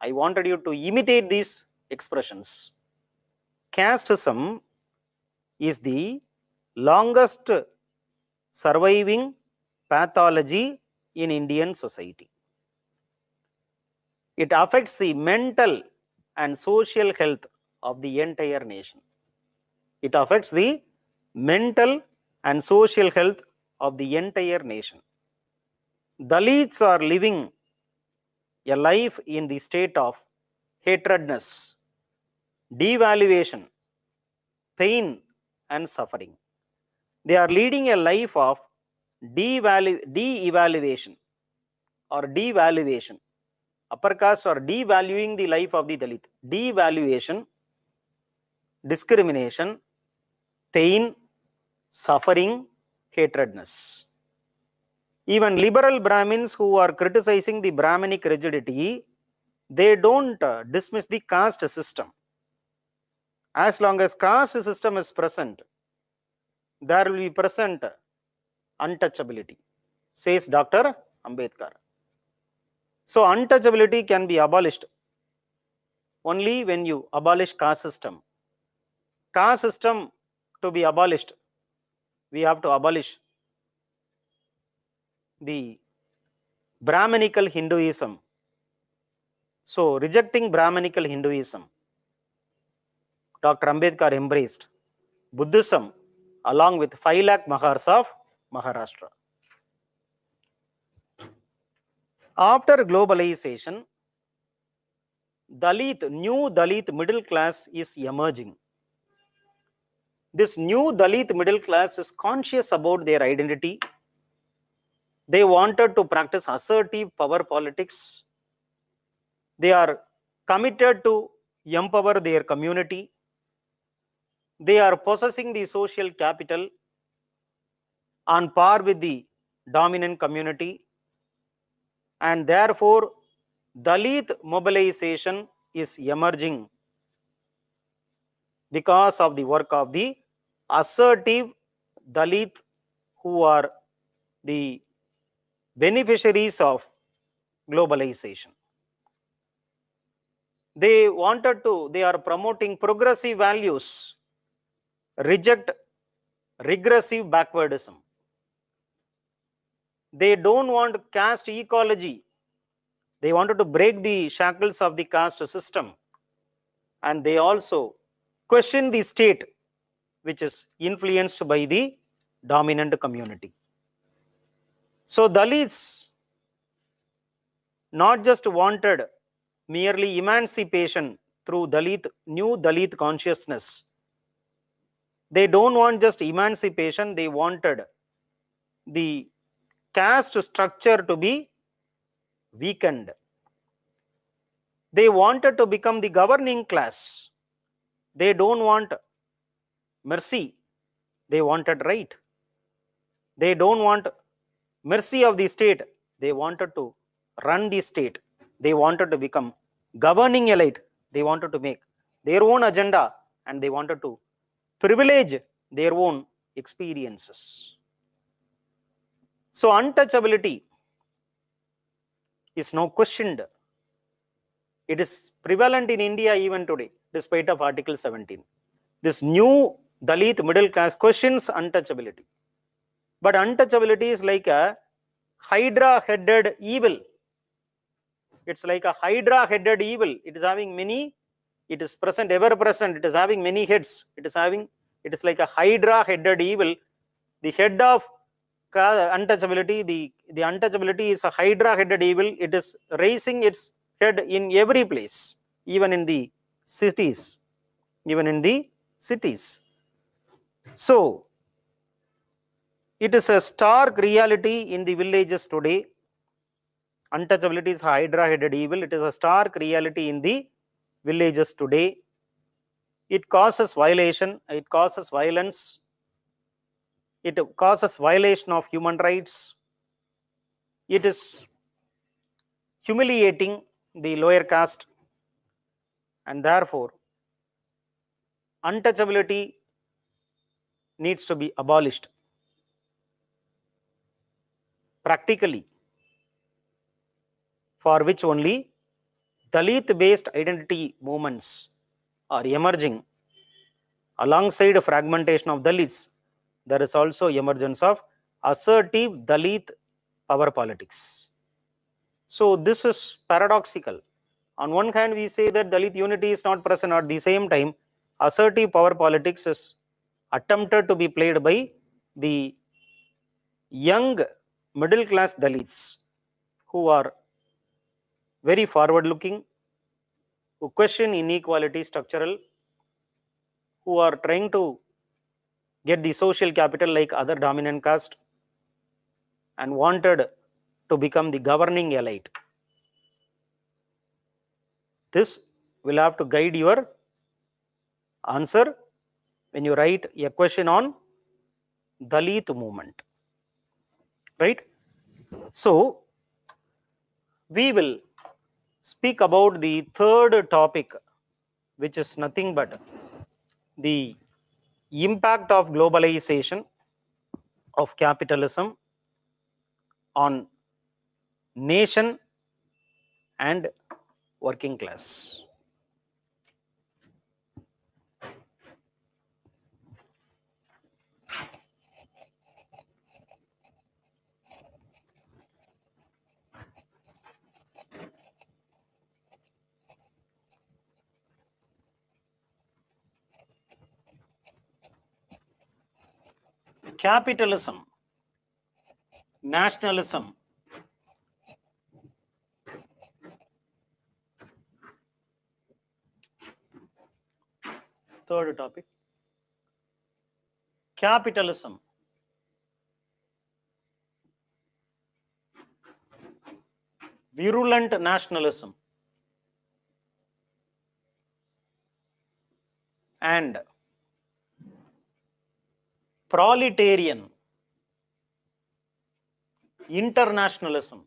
I wanted you to imitate these expressions. Casteism is the longest surviving pathology in Indian society. It affects the mental and social health of the entire nation. It affects the mental and social health of the entire nation. Dalits are living a life in the state of hatredness, devaluation, pain, and suffering. They are leading a life of de-evaluation or devaluation. Upper caste are devaluing the life of the Dalit. Devaluation, discrimination, pain, suffering, hatredness. Even liberal Brahmins who are criticizing the Brahminic rigidity, they don't dismiss the caste system. As long as caste system is present, there will be present untouchability, says Dr. Ambedkar. So untouchability can be abolished only when you abolish caste system. Caste system to be abolished, we have to abolish the Brahminical Hinduism. So rejecting Brahminical Hinduism, Dr. Ambedkar embraced Buddhism along with 5 lakh Mahars of Maharashtra. After globalization, new Dalit middle class is emerging. This new Dalit middle class is conscious about their identity. They wanted to practice assertive power politics. They are committed to empower their community. They are possessing the social capital on par with the dominant community. And therefore, Dalit mobilization is emerging because of the work of the assertive Dalit who are the beneficiaries of globalization. They are promoting progressive values, reject regressive backwardism. They don't want caste ecology. They wanted to break the shackles of the caste system. And they also question the state which is influenced by the dominant community. So Dalits not just wanted merely emancipation through new Dalit consciousness. They don't want just emancipation, they wanted the caste structure to be weakened. They wanted to become the governing class. They don't want mercy, they wanted right. They don't want mercy of the state, they wanted to run the state. They wanted to become governing elite. They wanted to make their own agenda and they wanted to privilege their own experiences. So untouchability is now questioned. It is prevalent in India even today, despite of Article 17. This new Dalit middle class questions untouchability. But untouchability is like a hydra-headed evil. It's like a hydra-headed evil. It is having many, it is present, ever present, it is having many heads. It is like a hydra-headed evil. The head of untouchability, the untouchability is a hydra-headed evil. It is raising its head in every place, even in the cities. So it is a stark reality in the villages today. Untouchability is hydra-headed evil. It is a stark reality in the villages today. It causes violation, it causes violence, it causes violation of human rights. It is humiliating the lower caste, and therefore untouchability needs to be abolished practically, for which only Dalit based identity movements are emerging. Alongside fragmentation of Dalits, there is also emergence of assertive Dalit power politics. So this is paradoxical. On one hand, we say that Dalit unity is not present. At the same time, assertive power politics is attempted to be played by the young middle class Dalits who are very forward looking, who question inequality structural, who are trying to get the social capital like other dominant caste, and wanted to become the governing elite. This will have to guide your answer when you write a question on Dalit movement, right? So we will speak about the third topic, which is nothing but the impact of globalization of capitalism on nation and working class. Capitalism, nationalism, third topic, capitalism, virulent nationalism, and proletarian internationalism.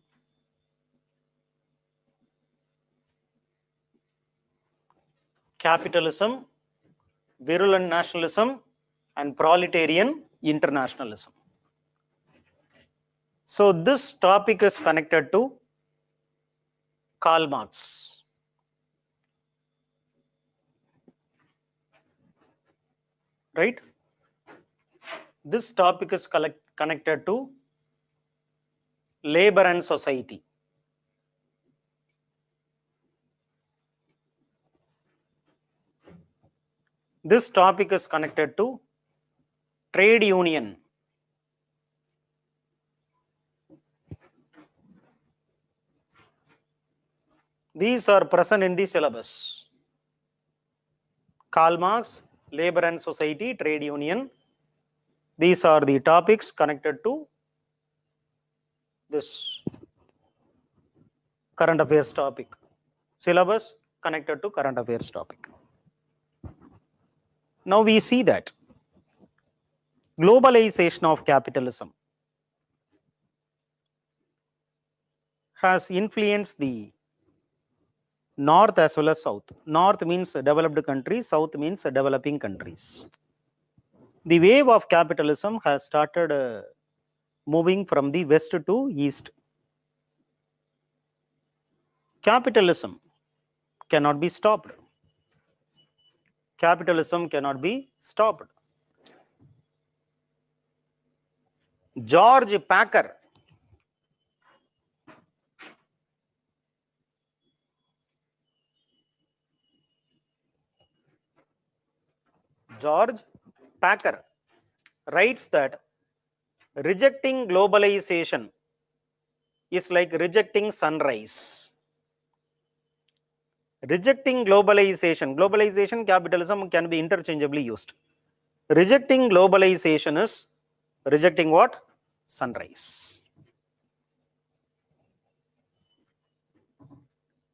Capitalism, virulent nationalism, and proletarian internationalism. So this topic is connected to Karl Marx. Right? This topic is connected to labor and society. This topic is connected to trade union. These are present in the syllabus. Karl Marx, labor and society, trade union. These are the topics connected to this current affairs topic. Syllabus connected to current affairs topic. Now we see that globalization of capitalism has influenced the North as well as South. North means developed countries, South means developing countries. The wave of capitalism has started moving from the west to east. Capitalism cannot be stopped. Capitalism cannot be stopped. George Packer, George Packer writes that rejecting globalization is like rejecting sunrise. Rejecting globalization, capitalism can be interchangeably used. Rejecting globalization is rejecting what? Sunrise.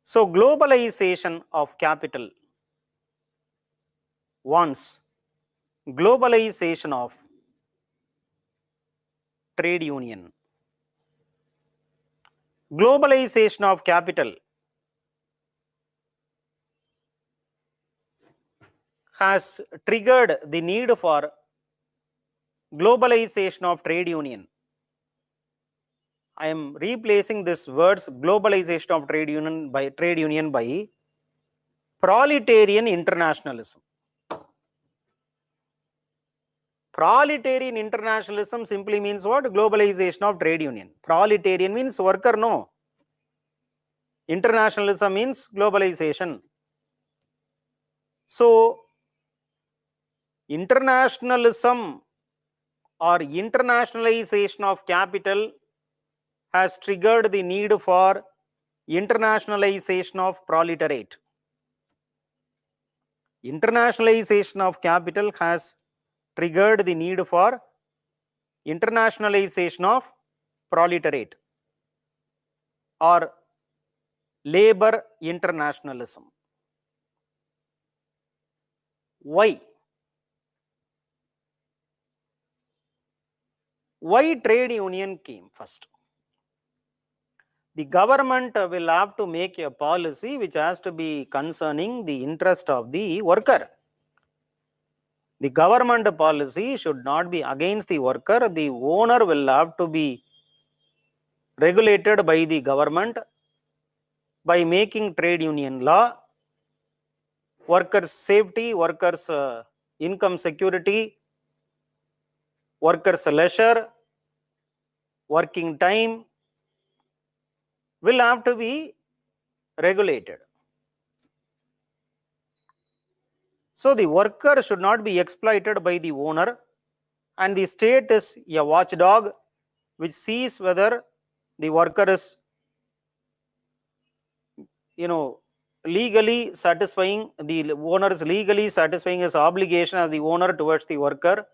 So globalization of capital wants globalization of trade union. Globalization of capital has triggered the need for globalization of trade union. I am replacing this words globalization of trade union by proletarian internationalism. Proletarian internationalism simply means what? Globalization of trade union. Proletarian means worker, no. Internationalism means globalization. So, internationalism or internationalization of capital has triggered the need for internationalization of proletariat. Internationalization of capital has triggered the need for internationalization of proletariat or labor internationalism. Why? Why trade union came first? The government will have to make a policy which has to be concerning the interest of the worker. The government policy should not be against the worker. The owner will have to be regulated by the government by making trade union law, workers' safety, workers' income security, workers' leisure, working time will have to be regulated. So the worker should not be exploited by the owner, and the state is a watchdog which sees whether the worker is legally satisfying, the owner is legally satisfying his obligation as the owner towards the worker.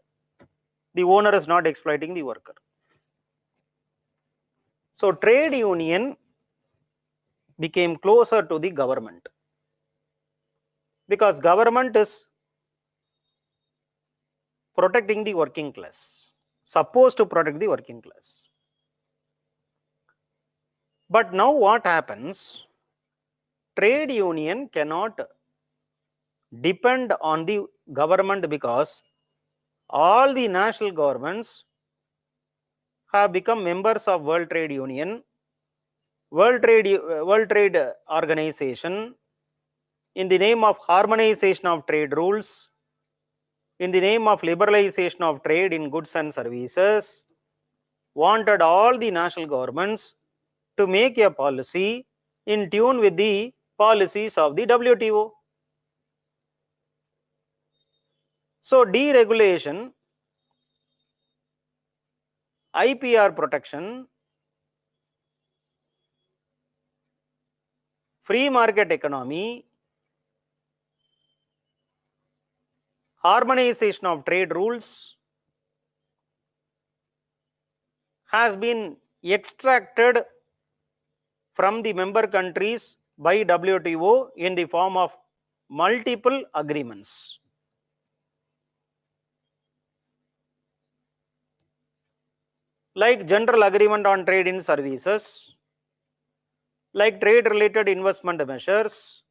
The owner is not exploiting the worker. So trade union became closer to the government because government is protecting the working class, supposed to protect the working class. But now what happens? Trade union cannot depend on the government because all the national governments have become members of World Trade Union, World Trade Organization, in the name of harmonization of trade rules, in the name of liberalization of trade in goods and services, wanted all the national governments to make a policy in tune with the policies of the WTO. So deregulation, IPR protection, free market economy, harmonization of trade rules has been extracted from the member countries by WTO in the form of multiple agreements. Like General Agreement on Trade in Services, like trade related investment measures,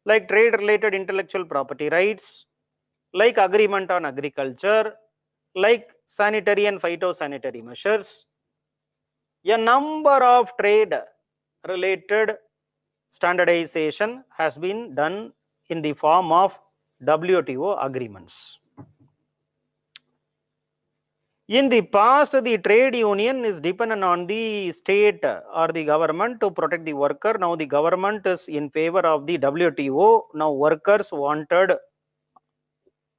like trade related intellectual property rights, like agreement on agriculture, like sanitary and phytosanitary measures. A number of trade related standardization has been done in the form of WTO agreements. In the past, the trade union is dependent on the state or the government to protect the worker. Now the government is in favor of the WTO. Now workers wanted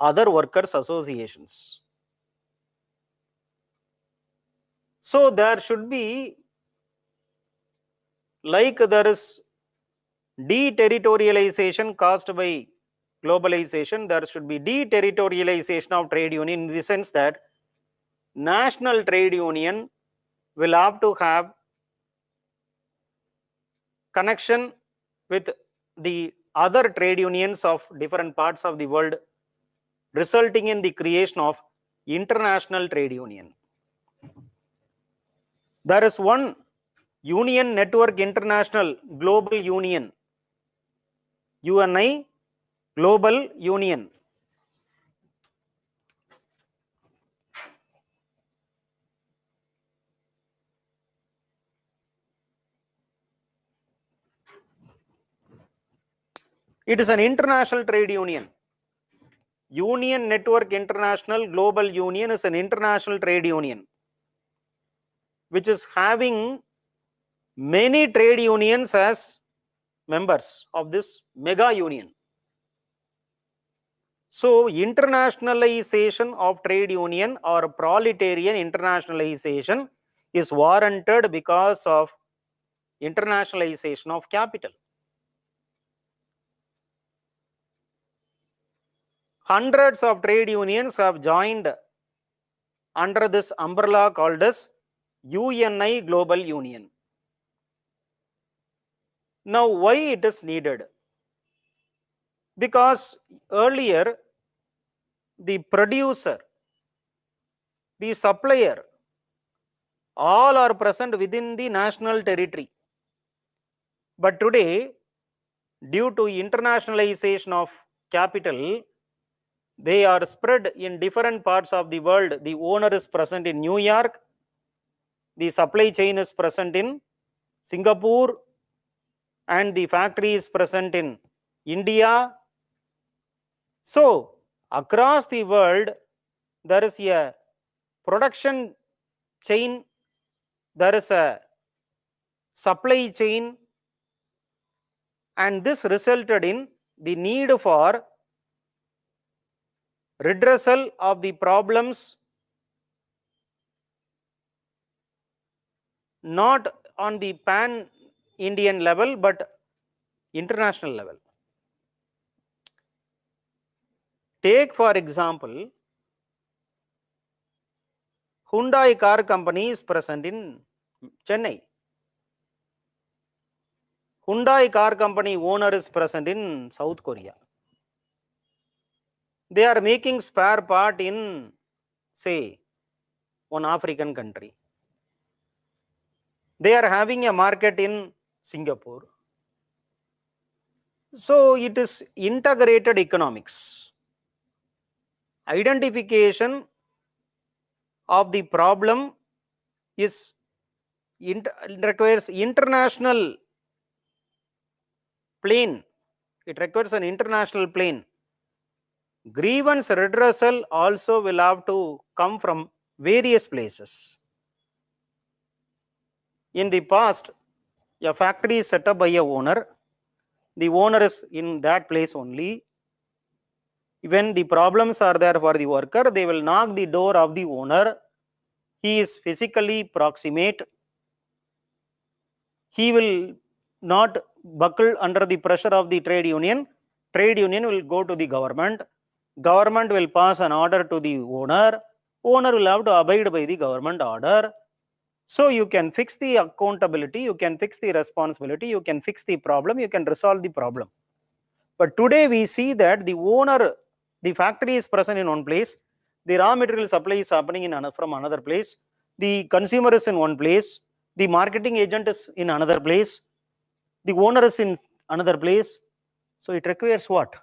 other workers associations. So there should be, like there is deterritorialization caused by globalization, there should be deterritorialization of trade union in the sense that national trade union will have to have connection with the other trade unions of different parts of the world, resulting in the creation of international trade union. There is one union network, international global union, UNI global union. It is an international trade union. Union Network International Global Union is an international trade union which is having many trade unions as members of this mega union. So internationalization of trade union or proletarian internationalization is warranted because of internationalization of capital. Hundreds of trade unions have joined under this umbrella called as UNI Global Union. Now, why it is needed? Because earlier, the producer, the supplier, all are present within the national territory. But today, due to internationalization of capital, they are spread in different parts of the world. The owner is present in New York, the supply chain is present in Singapore, and the factory is present in India. So, across the world, there is a production chain, there is a supply chain, and this resulted in the need for redressal of the problems not on the pan Indian level but international level. Take for example, Hyundai car company is present in Chennai. Hyundai car company owner is present in South Korea. They are making spare part in, say, one African country. They are having a market in Singapore. So it is integrated economics. Identification of the problem is requires international plane. It requires an international plane. Grievance redressal also will have to come from various places. In the past, a factory is set up by a owner. The owner is in that place only. When the problems are there for the worker, they will knock the door of the owner. He is physically proximate. He will not buckle under the pressure of the trade union. Trade union will go to the government. Government will pass an order to the owner. Owner will have to abide by the government order. So you can fix the accountability, you can fix the responsibility, you can fix the problem, you can resolve the problem. But today we see that the owner, the factory is present in one place, the raw material supply is happening from another place, the consumer is in one place, the marketing agent is in another place, the owner is in another place. So it requires what?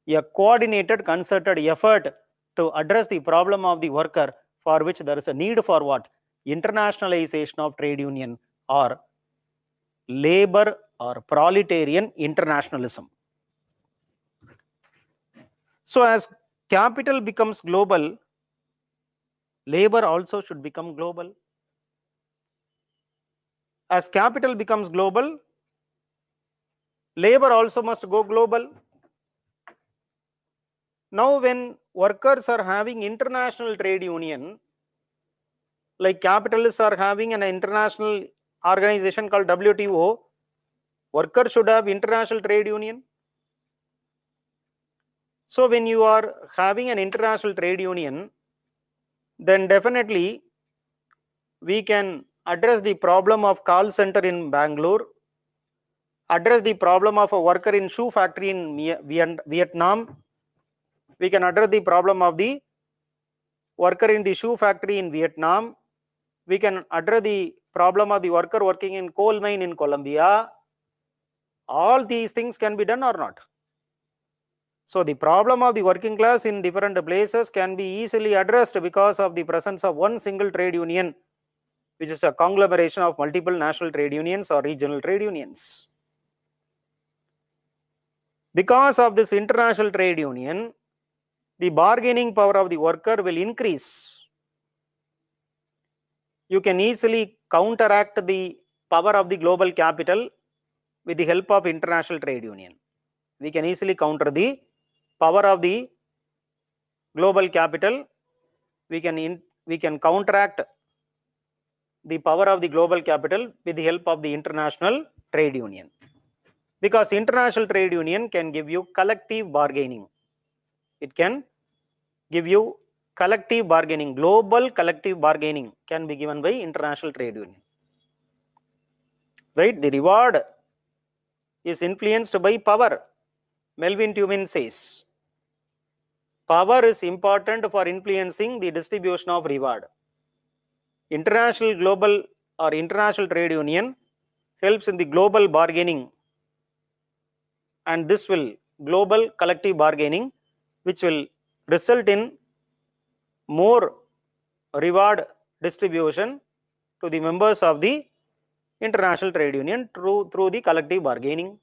a coordinated, concerted effort to address the problem of the worker, for which there is a need for what? Internationalization of trade union or labor or proletarian internationalism. So as capital becomes global, labor also should become global. As capital becomes global, labor also must go global. Now when workers are having international trade union, like capitalists are having an international organization called WTO, workers should have international trade union. So when you are having an international trade union, then definitely we can address the problem of call center in Bangalore, address the problem of a worker in shoe factory in Vietnam. We can address the problem of the worker in the shoe factory in Vietnam. We can address the problem of the worker working in coal mine in Colombia. All these things can be done or not. So the problem of the working class in different places can be easily addressed because of the presence of one single trade union, which is a conglomeration of multiple national trade unions or regional trade unions. Because of this international trade union, the bargaining power of the worker will increase. You can easily counteract the power of the global capital with the help of international trade union. We can easily counter the power of the global capital. We can counteract the power of the global capital with the help of the international trade union. Because international trade union can give you collective bargaining. It can give you collective bargaining. Global collective bargaining can be given by international trade union. Right? The reward is influenced by power. Melvin Tubin says, power is important for influencing the distribution of reward. International global or international trade union helps in the global bargaining, and this will global collective bargaining, which will result in more reward distribution to the members of the international trade union through the collective bargaining.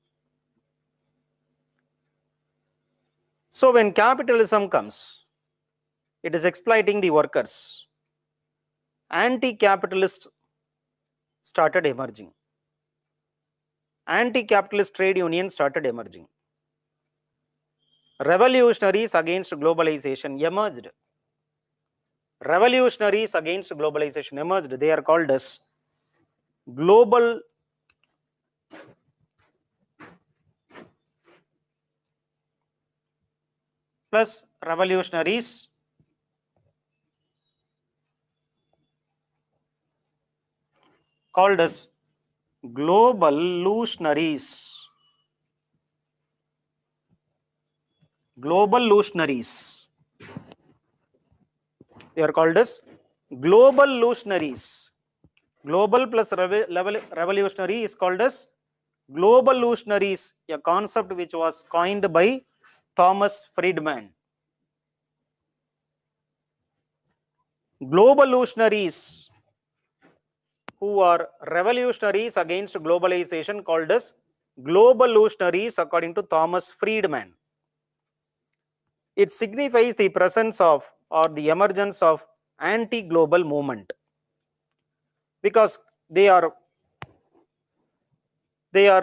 So when capitalism comes, it is exploiting the workers. Anti-capitalist started emerging. Anti-capitalist trade unions started emerging. Revolutionaries against globalization emerged. Revolutionaries against globalization emerged. They are called as global plus revolutionaries called as globallutionaries. Globallutionaries. They are called as globallutionaries. Global plus revolutionary is called as globallutionaries, a concept which was coined by Thomas Friedman. Globallutionaries who are revolutionaries against globalization called as globallutionaries according to Thomas Friedman. It signifies the presence of or the emergence of anti-global movement, because they are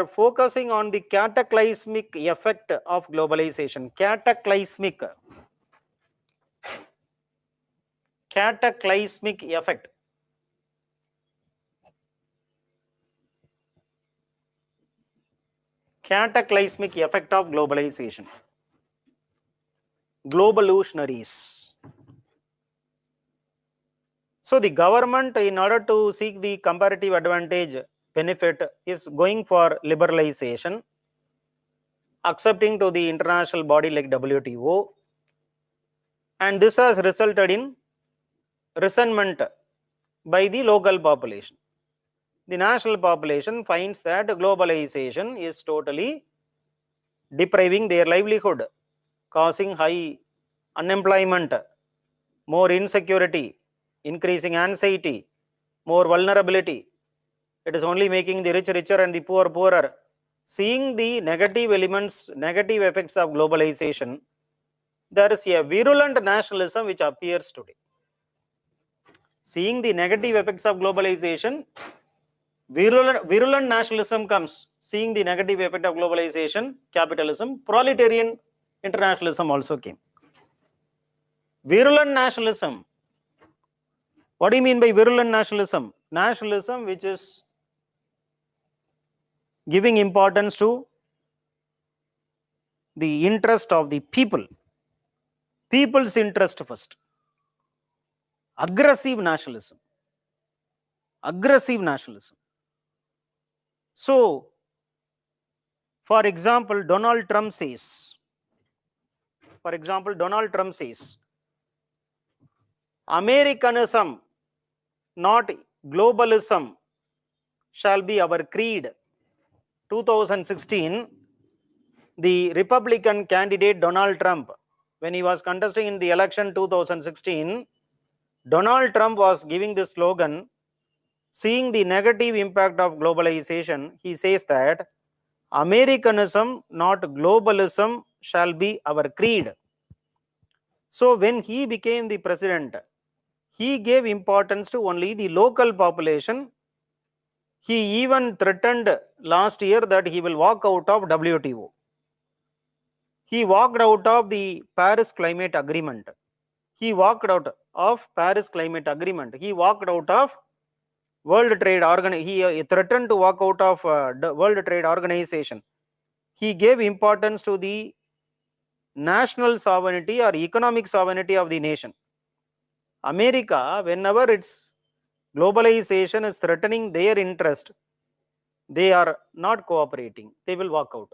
focusing on the cataclysmic effect of globalization. Cataclysmic effect. Cataclysmic effect of globalization. Globallutionaries. So the government, in order to seek the comparative advantage benefit, is going for liberalization, accepting to the international body like WTO, and this has resulted in resentment by the local population. The national population finds that globalization is totally depriving their livelihood, causing high unemployment, more insecurity, increasing anxiety, more vulnerability. It is only making the rich richer and the poor poorer. Seeing the negative elements, negative effects of globalization, there is a virulent nationalism which appears today. Seeing the negative effects of globalization, virulent nationalism comes. Seeing the negative effect of globalization, capitalism, proletarian internationalism also came. Virulent nationalism. What do you mean by virulent nationalism? Nationalism which is giving importance to the interest of the people, people's interest first. Aggressive nationalism. Aggressive nationalism. So, for example, Donald Trump says, Americanism, not globalism, shall be our creed. 2016, the Republican candidate Donald Trump, when he was contesting in the election 2016, Donald Trump was giving this slogan, seeing the negative impact of globalization, he says that Americanism, not globalism, shall be our creed. So when he became the president, he gave importance to only the local population. He even threatened last year that he will walk out of WTO. He walked out of the Paris Climate Agreement. He walked out of Paris Climate Agreement. He walked out of World Trade Organization. He threatened to walk out of the World Trade Organization. He gave importance to the national sovereignty or economic sovereignty of the nation. America, whenever its globalization is threatening their interest, they are not cooperating. They will walk out.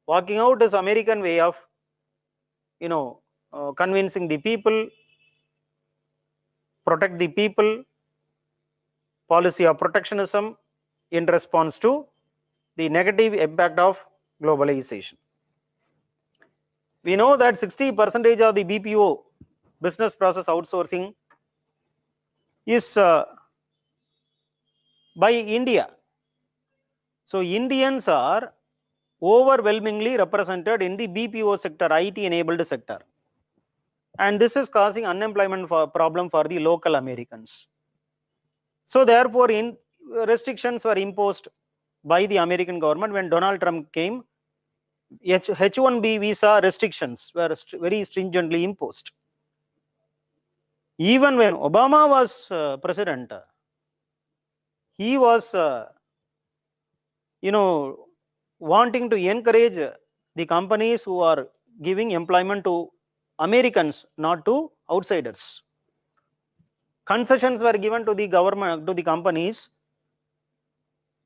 Walking out is American way of, convincing the people, protect the people, policy of protectionism in response to the negative impact of globalization. We know that 60% of the BPO, business process outsourcing, is by India. So Indians are overwhelmingly represented in the BPO sector, IT enabled sector. And this is causing unemployment problem for the local Americans. So therefore, restrictions were imposed by the American government when Donald Trump came. H1B visa restrictions were very stringently imposed. Even when Obama was president, he was, wanting to encourage the companies who are giving employment to Americans, not to outsiders. Concessions were given to the government, to the companies,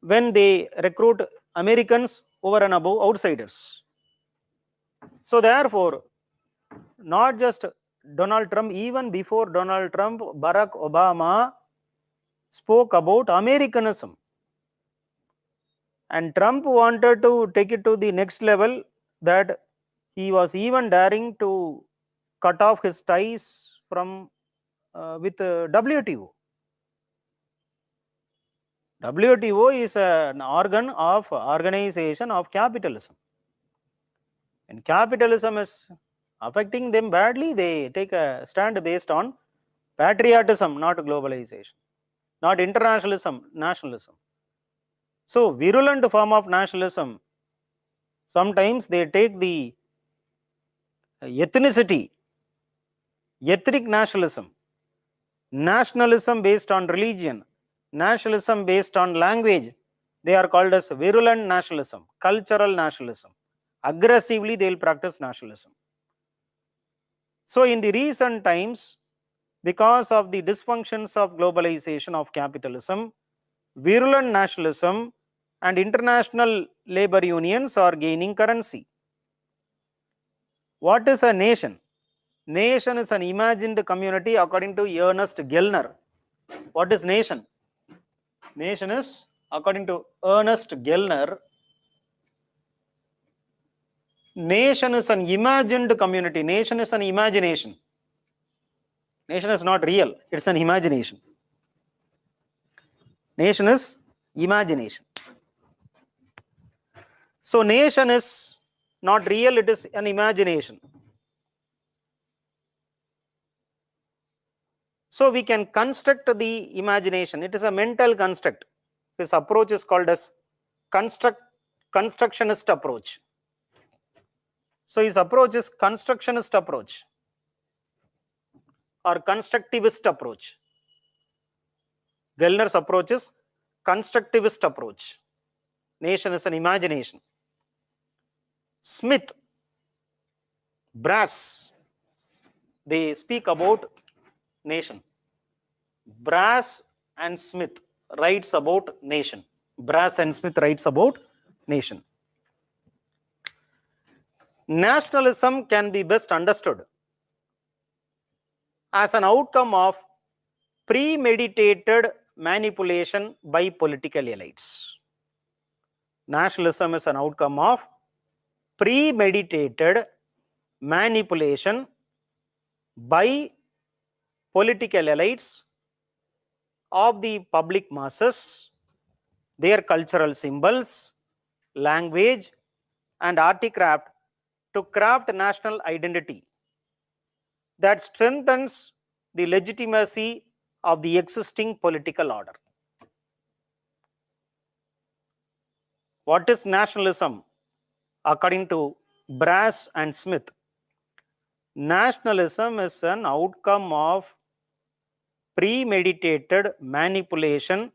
when they recruit Americans over and above outsiders. So therefore, not just Donald Trump, even before Donald Trump, Barack Obama spoke about Americanism. And Trump wanted to take it to the next level, that he was even daring to cut off his ties from with WTO. WTO is an organization of capitalism. And capitalism is affecting them badly, they take a stand based on patriotism, not globalization, not internationalism, nationalism. So virulent form of nationalism, sometimes they take the ethnicity, ethnic nationalism, nationalism based on religion, nationalism based on language, they are called as virulent nationalism, cultural nationalism. Aggressively they will practice nationalism. So in the recent times, because of the dysfunctions of globalization of capitalism, virulent nationalism and international labor unions are gaining currency. What is a nation? Nation is an imagined community according to Ernest Gellner. What is nation? Nation is, according to Ernest Gellner, Nation is an imagined community. Nation is an imagination. Nation is not real. It's an imagination. Nation is imagination. So nation is not real. It is an imagination. So we can construct the imagination. It is a mental construct. This approach is called as constructionist approach. So his approach is constructionist approach or constructivist approach. Gellner's approach is constructivist approach. Nation is an imagination. Smith, Brass, they speak about nation. Brass and Smith writes about nation. Brass and Smith writes about nation. Nationalism can be best understood as an outcome of premeditated manipulation by political elites. Nationalism is an outcome of premeditated manipulation by political elites of the public masses, their cultural symbols, language, and articraft to craft national identity that strengthens the legitimacy of the existing political order. What is nationalism? According to Brass and Smith, nationalism is an outcome of premeditated manipulation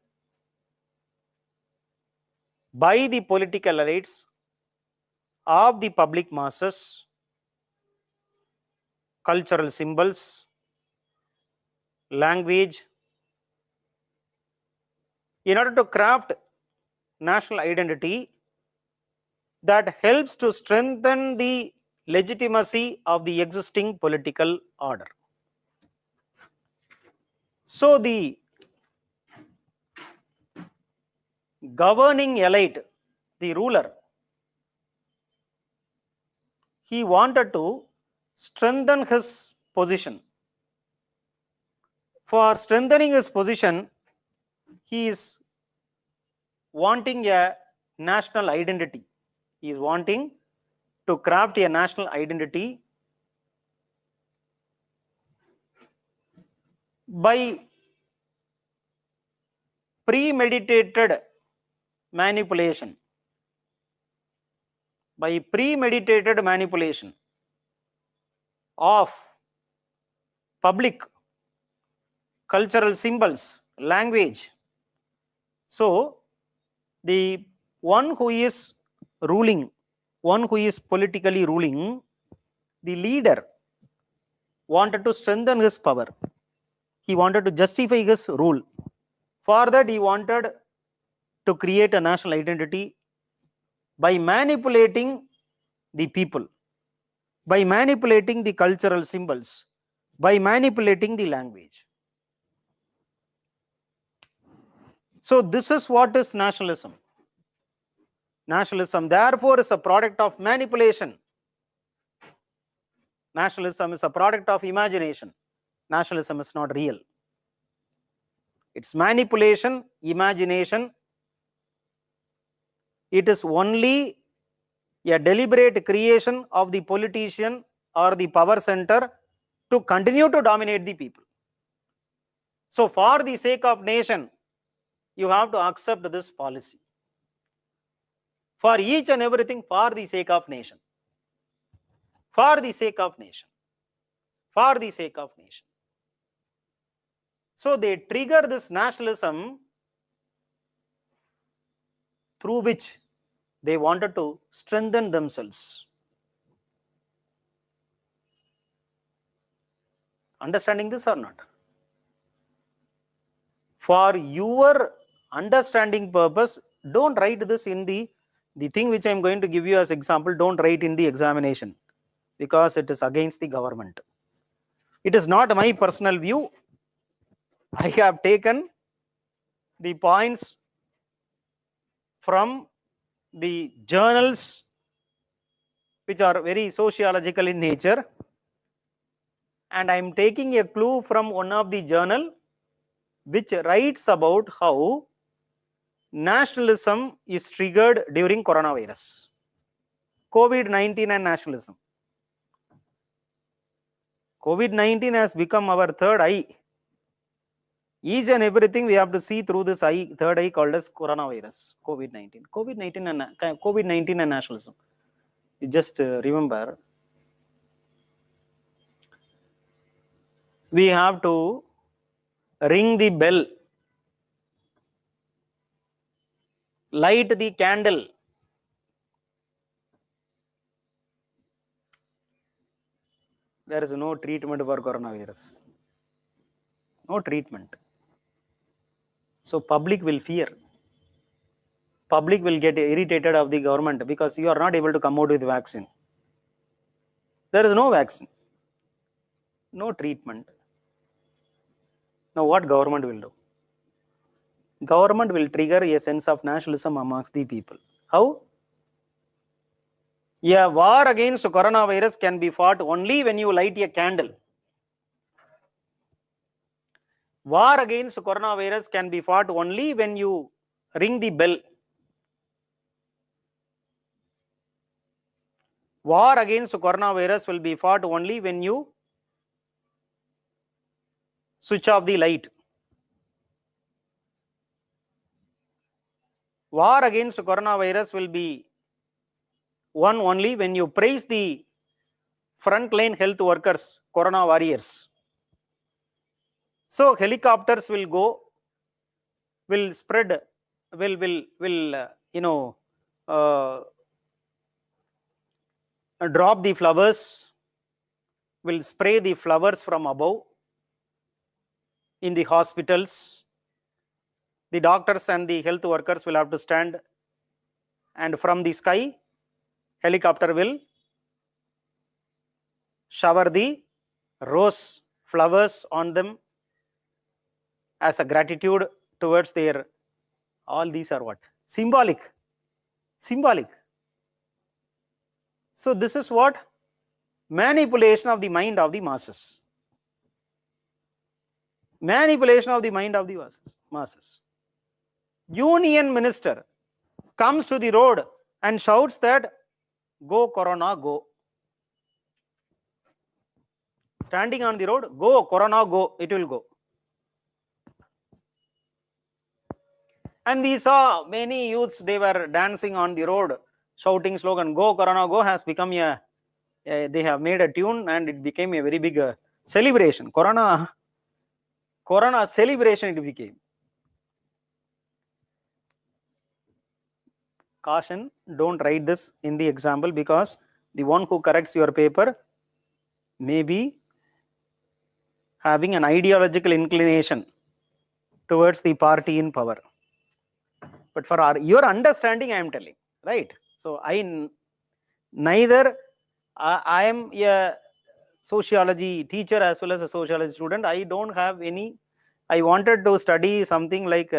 by the political elites of the public masses, cultural symbols, language, in order to craft national identity that helps to strengthen the legitimacy of the existing political order. So the governing elite, the ruler, he wanted to strengthen his position. For strengthening his position, he is wanting a national identity. He is wanting to craft a national identity by premeditated manipulation. By premeditated manipulation of public cultural symbols, language. So the one who is ruling, one who is politically ruling, the leader wanted to strengthen his power. He wanted to justify his rule. For that, he wanted to create a national identity by manipulating the people, by manipulating the cultural symbols, by manipulating the language. So this is what is nationalism. Nationalism, therefore, is a product of manipulation. Nationalism is a product of imagination. Nationalism is not real. It's manipulation, imagination. It is only a deliberate creation of the politician or the power center to continue to dominate the people. So for the sake of nation, you have to accept this policy. For each and everything, for the sake of nation. For the sake of nation. For the sake of nation. So they trigger this nationalism through which they wanted to strengthen themselves. Understanding this or not? For your understanding purpose, don't write this in the thing which I am going to give you as example, don't write in the examination because it is against the government. It is not my personal view. I have taken the points from the journals which are very sociological in nature, and I am taking a clue from one of the journal which writes about how nationalism is triggered during coronavirus, COVID-19 and nationalism. COVID-19 has become our third eye. Each and everything we have to see through this eye, third eye called as coronavirus, COVID-19. COVID-19 and nationalism. You just remember, we have to ring the bell, light the candle. There is no treatment for coronavirus. No treatment. So public will fear. Public will get irritated of the government because you are not able to come out with vaccine. There is no vaccine. No treatment. Now what government will do? Government will trigger a sense of nationalism amongst the people. How? A war against coronavirus can be fought only when you light a candle. War against coronavirus can be fought only when you ring the bell. War against coronavirus will be fought only when you switch off the light. War against coronavirus will be won only when you praise the frontline health workers, corona warriors. So helicopters will go, will spread, drop the flowers, will spray the flowers from above in the hospitals. The doctors and the health workers will have to stand, and from the sky, helicopter will shower the rose flowers on them as a gratitude towards their, all these are what? Symbolic. Symbolic. So this is what? Manipulation of the mind of the masses. Manipulation of the mind of the masses. Union minister comes to the road and shouts that, "Go Corona, go." Standing on the road, "Go Corona, go," it will go. And we saw many youths, they were dancing on the road, shouting slogan, "Go Corona, go," has become they have made a tune and it became a very big celebration. Corona celebration it became. Caution, don't write this in the example because the one who corrects your paper may be having an ideological inclination towards the party in power. But for your understanding, I am telling, right? So I am a sociology teacher as well as a sociology student. I don't have any, I wanted to study something like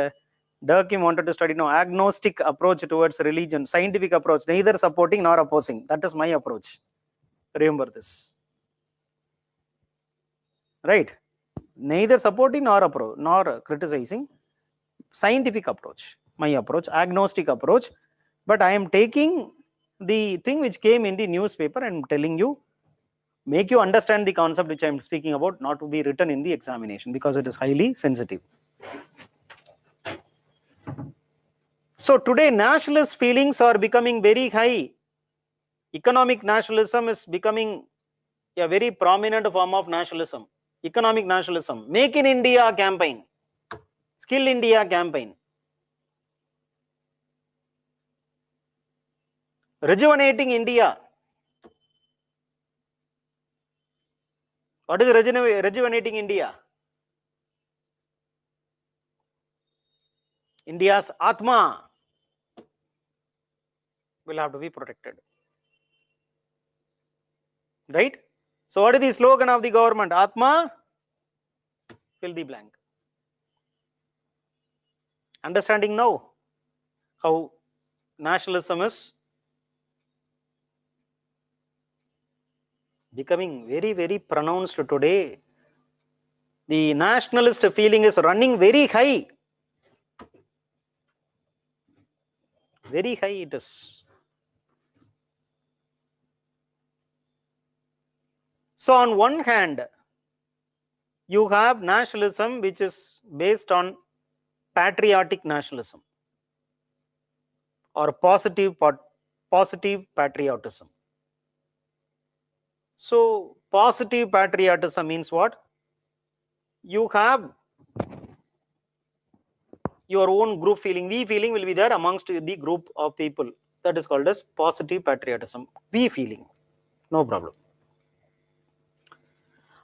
Durkheim wanted to study agnostic approach towards religion, scientific approach, neither supporting nor opposing. That is my approach. Remember this. Right? Neither supporting nor criticizing. Scientific approach. My approach, agnostic approach. But I am taking the thing which came in the newspaper and telling you, make you understand the concept which I am speaking about, not to be written in the examination because it is highly sensitive. So today nationalist feelings are becoming very high. Economic nationalism is becoming a very prominent form of nationalism. Economic nationalism, Make in India campaign, Skill India campaign, Rejuvenating India. What is rejuvenating India? India's Atma will have to be protected. Right? So what is the slogan of the government? Atma, fill the blank. Understanding now how nationalism is becoming very, very pronounced today. The nationalist feeling is running very high. Very high it is. So on one hand, you have nationalism which is based on patriotic nationalism or positive patriotism. So positive patriotism means what? You have your own group feeling. We feeling will be there amongst the group of people. That is called as positive patriotism. We feeling. No problem.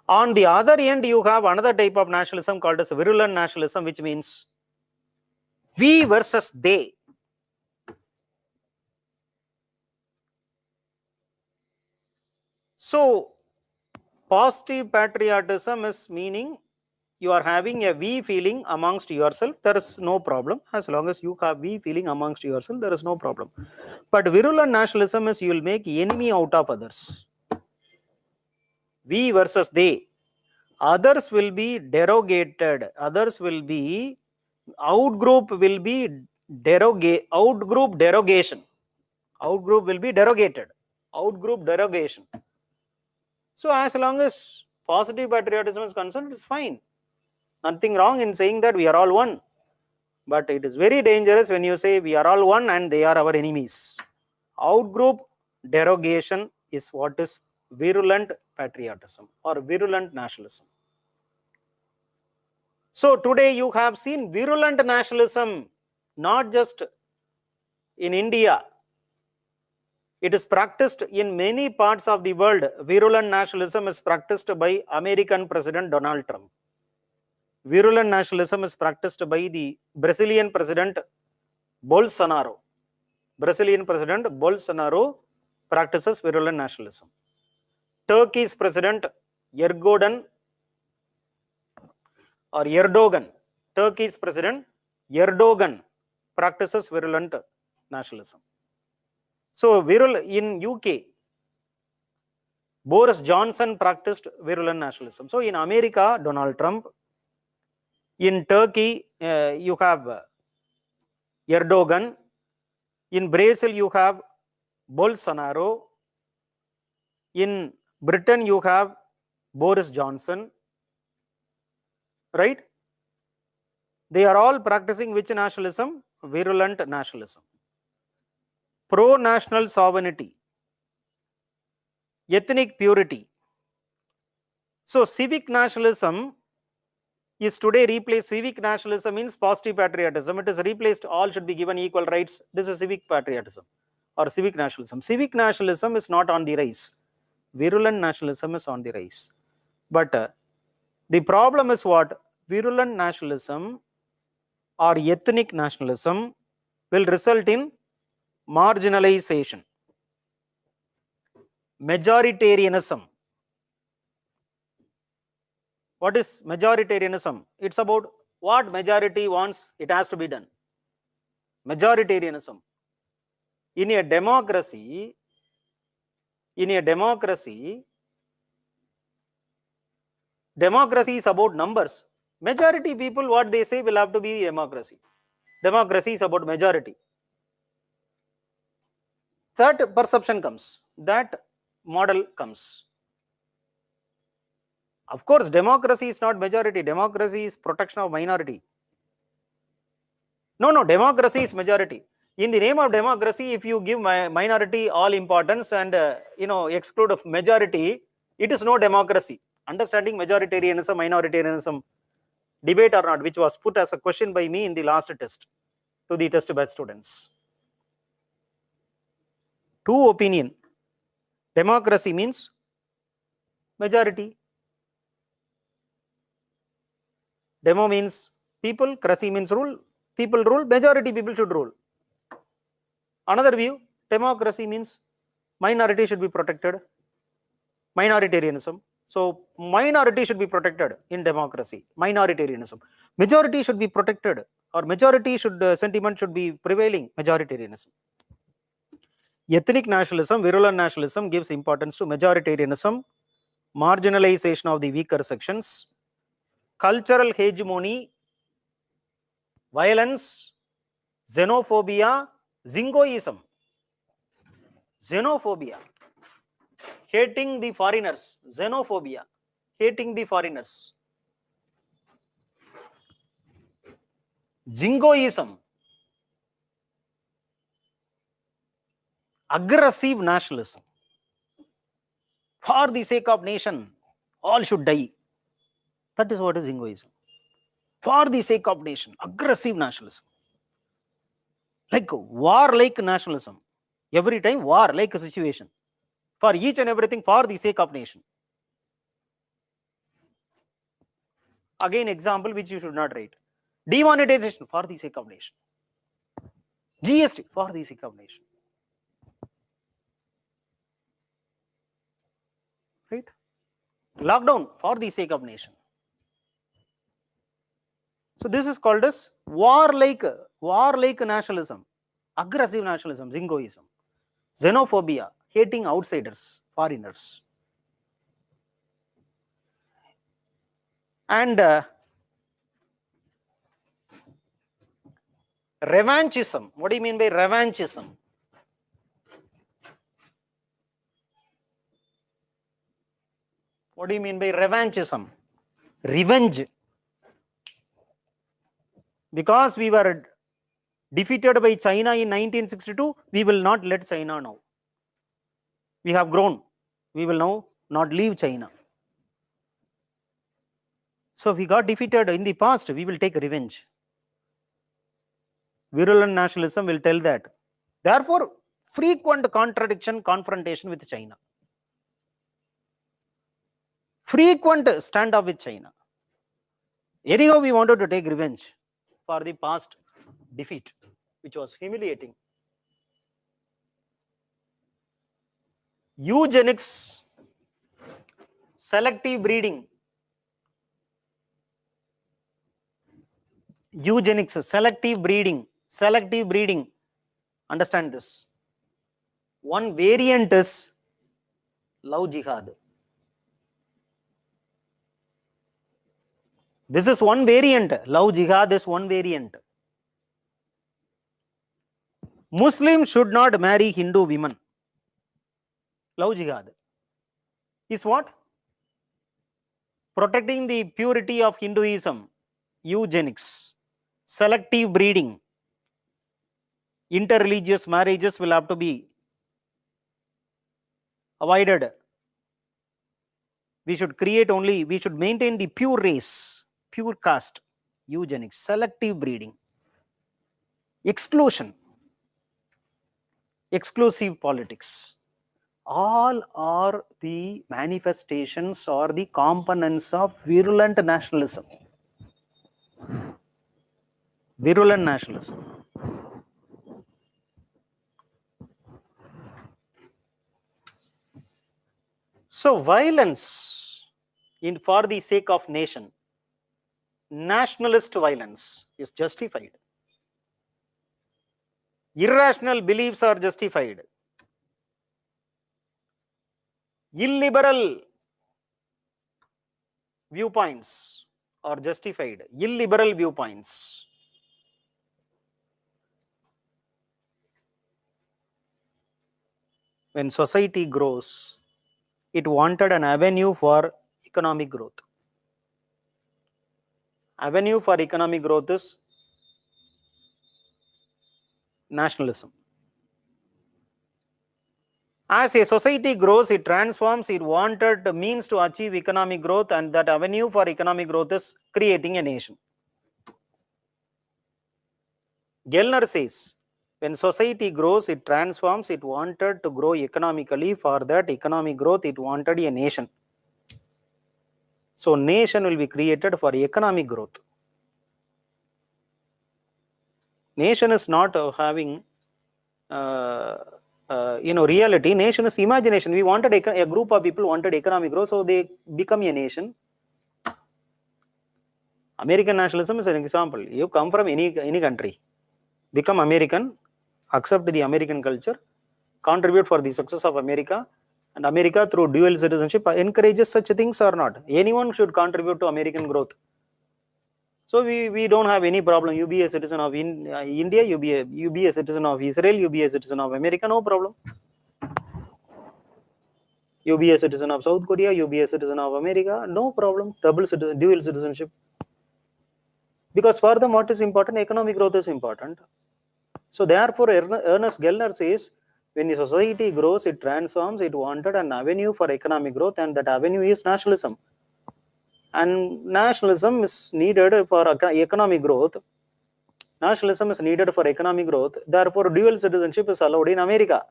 On the other end, you have another type of nationalism called as virulent nationalism, which means we versus they. So positive patriotism is meaning you are having a we feeling amongst yourself, there is no problem. As long as you have we feeling amongst yourself, there is no problem. But virulent nationalism is you will make enemy out of others. We versus they. Others will be derogated. Others will be outgroup will be outgroup derogation. Outgroup will be derogated. Outgroup derogation. So as long as positive patriotism is concerned, it's fine. Nothing wrong in saying that we are all one. But it is very dangerous when you say we are all one and they are our enemies. Outgroup derogation is what is virulent patriotism or virulent nationalism. So today you have seen virulent nationalism, not just in India. It is practiced in many parts of the world. Virulent nationalism is practiced by American President Donald Trump. Virulent nationalism is practiced by the Brazilian President Bolsonaro. Brazilian President Bolsonaro practices virulent nationalism. Turkey's President Erdogan, Turkey's President Erdogan practices virulent nationalism. So in UK, Boris Johnson practiced virulent nationalism. So in America, Donald Trump. In Turkey, you have Erdogan. In Brazil, you have Bolsonaro. In Britain, you have Boris Johnson. Right? They are all practicing which nationalism? Virulent nationalism. Pro-national sovereignty. Ethnic purity. So civic nationalism is today replaced. Civic nationalism means positive patriotism. It is replaced all should be given equal rights. This is civic patriotism or civic nationalism. Civic nationalism is not on the rise. Virulent nationalism is on the rise. But the problem is what? Virulent nationalism or ethnic nationalism will result in marginalization. Majoritarianism. What is majoritarianism? It's about what majority wants, it has to be done. Majoritarianism. In a democracy, democracy is about numbers. Majority people, what they say will have to be democracy. Democracy is about majority. That perception comes. That model comes. Of course, democracy is not majority. Democracy is protection of minority. No, democracy is majority. In the name of democracy, if you give minority all importance and exclude of majority, it is no democracy. Understanding majoritarianism, minoritarianism, debate or not, which was put as a question by me in the last test to the test batch students. Two opinion. Democracy means majority. Demo means people, cracy means rule. People rule, majority people should rule. Another view, democracy means minority should be protected. Minoritarianism. So minority should be protected in democracy. Minoritarianism. Majority should be protected, or majority should sentiment should be prevailing. Majoritarianism. Ethnic nationalism, virulent nationalism gives importance to majoritarianism. marginalization of the weaker sections, cultural hegemony, violence, xenophobia, Zingoism, xenophobia, hating the foreigners, xenophobia, hating the foreigners, Jingoism, aggressive nationalism, for the sake of nation, all should die. That is what is Jingoism. For the sake of nation, aggressive nationalism. Like war-like nationalism. Every time war-like a situation. For each and everything, for the sake of nation. Again, example which you should not write. Demonetization, for the sake of nation. GST, for the sake of nation. Right? Lockdown, for the sake of nation. So this is called as war-like nationalism, aggressive nationalism, Jingoism, xenophobia, hating outsiders, foreigners. And revanchism. What do you mean by revanchism? What do you mean by revanchism? Revenge. Because we were defeated by China in 1962, we will not let China now. We have grown. We will now not leave China. So we got defeated in the past, we will take revenge. Virulent nationalism will tell that. Therefore, frequent contradiction, confrontation with China. Frequent standoff with China. Anyhow, we wanted to take revenge for the past defeat, which was humiliating. Eugenics, selective breeding. Eugenics, selective breeding. Selective breeding. Understand this. One variant is love jihad. This is one variant. Love jihad is one variant. Muslims should not marry Hindu women. Love jihad is what? Protecting the purity of Hinduism. Eugenics, selective breeding. Interreligious marriages will have to be avoided. We should maintain the pure race, pure caste. Eugenics, selective breeding. Exclusion, exclusive politics. All are the manifestations or the components of virulent nationalism. Virulent nationalism. So violence for the sake of nation, nationalist violence is justified. Irrational beliefs are justified. Illiberal viewpoints are justified. Illiberal viewpoints. When society grows, it wanted an avenue for economic growth. Avenue for economic growth is nationalism. As a society grows, it transforms, it wanted the means to achieve economic growth, and that avenue for economic growth is creating a nation. Gellner says, when society grows, it transforms, it wanted to grow economically. For that economic growth, it wanted a nation. So nation will be created for economic growth. Nation is not having reality. Nation is imagination. We wanted a group of people wanted economic growth, so they become a nation. American nationalism is an example. You come from any country, become American, accept the American culture, contribute for the success of America, And America, through dual citizenship, encourages such things or not. Anyone should contribute to American growth. So we don't have any problem. You be a citizen of India, you be a citizen of Israel, you be a citizen of America, no problem. You be a citizen of South Korea, you be a citizen of America, no problem. Dual citizenship. Because for them, what is important? Economic growth is important. So therefore, Ernest Gellner says, when a society grows, it transforms, it wanted an avenue for economic growth, and that avenue is nationalism. And nationalism is needed for economic growth. Nationalism is needed for economic growth. Therefore, dual citizenship is allowed in America.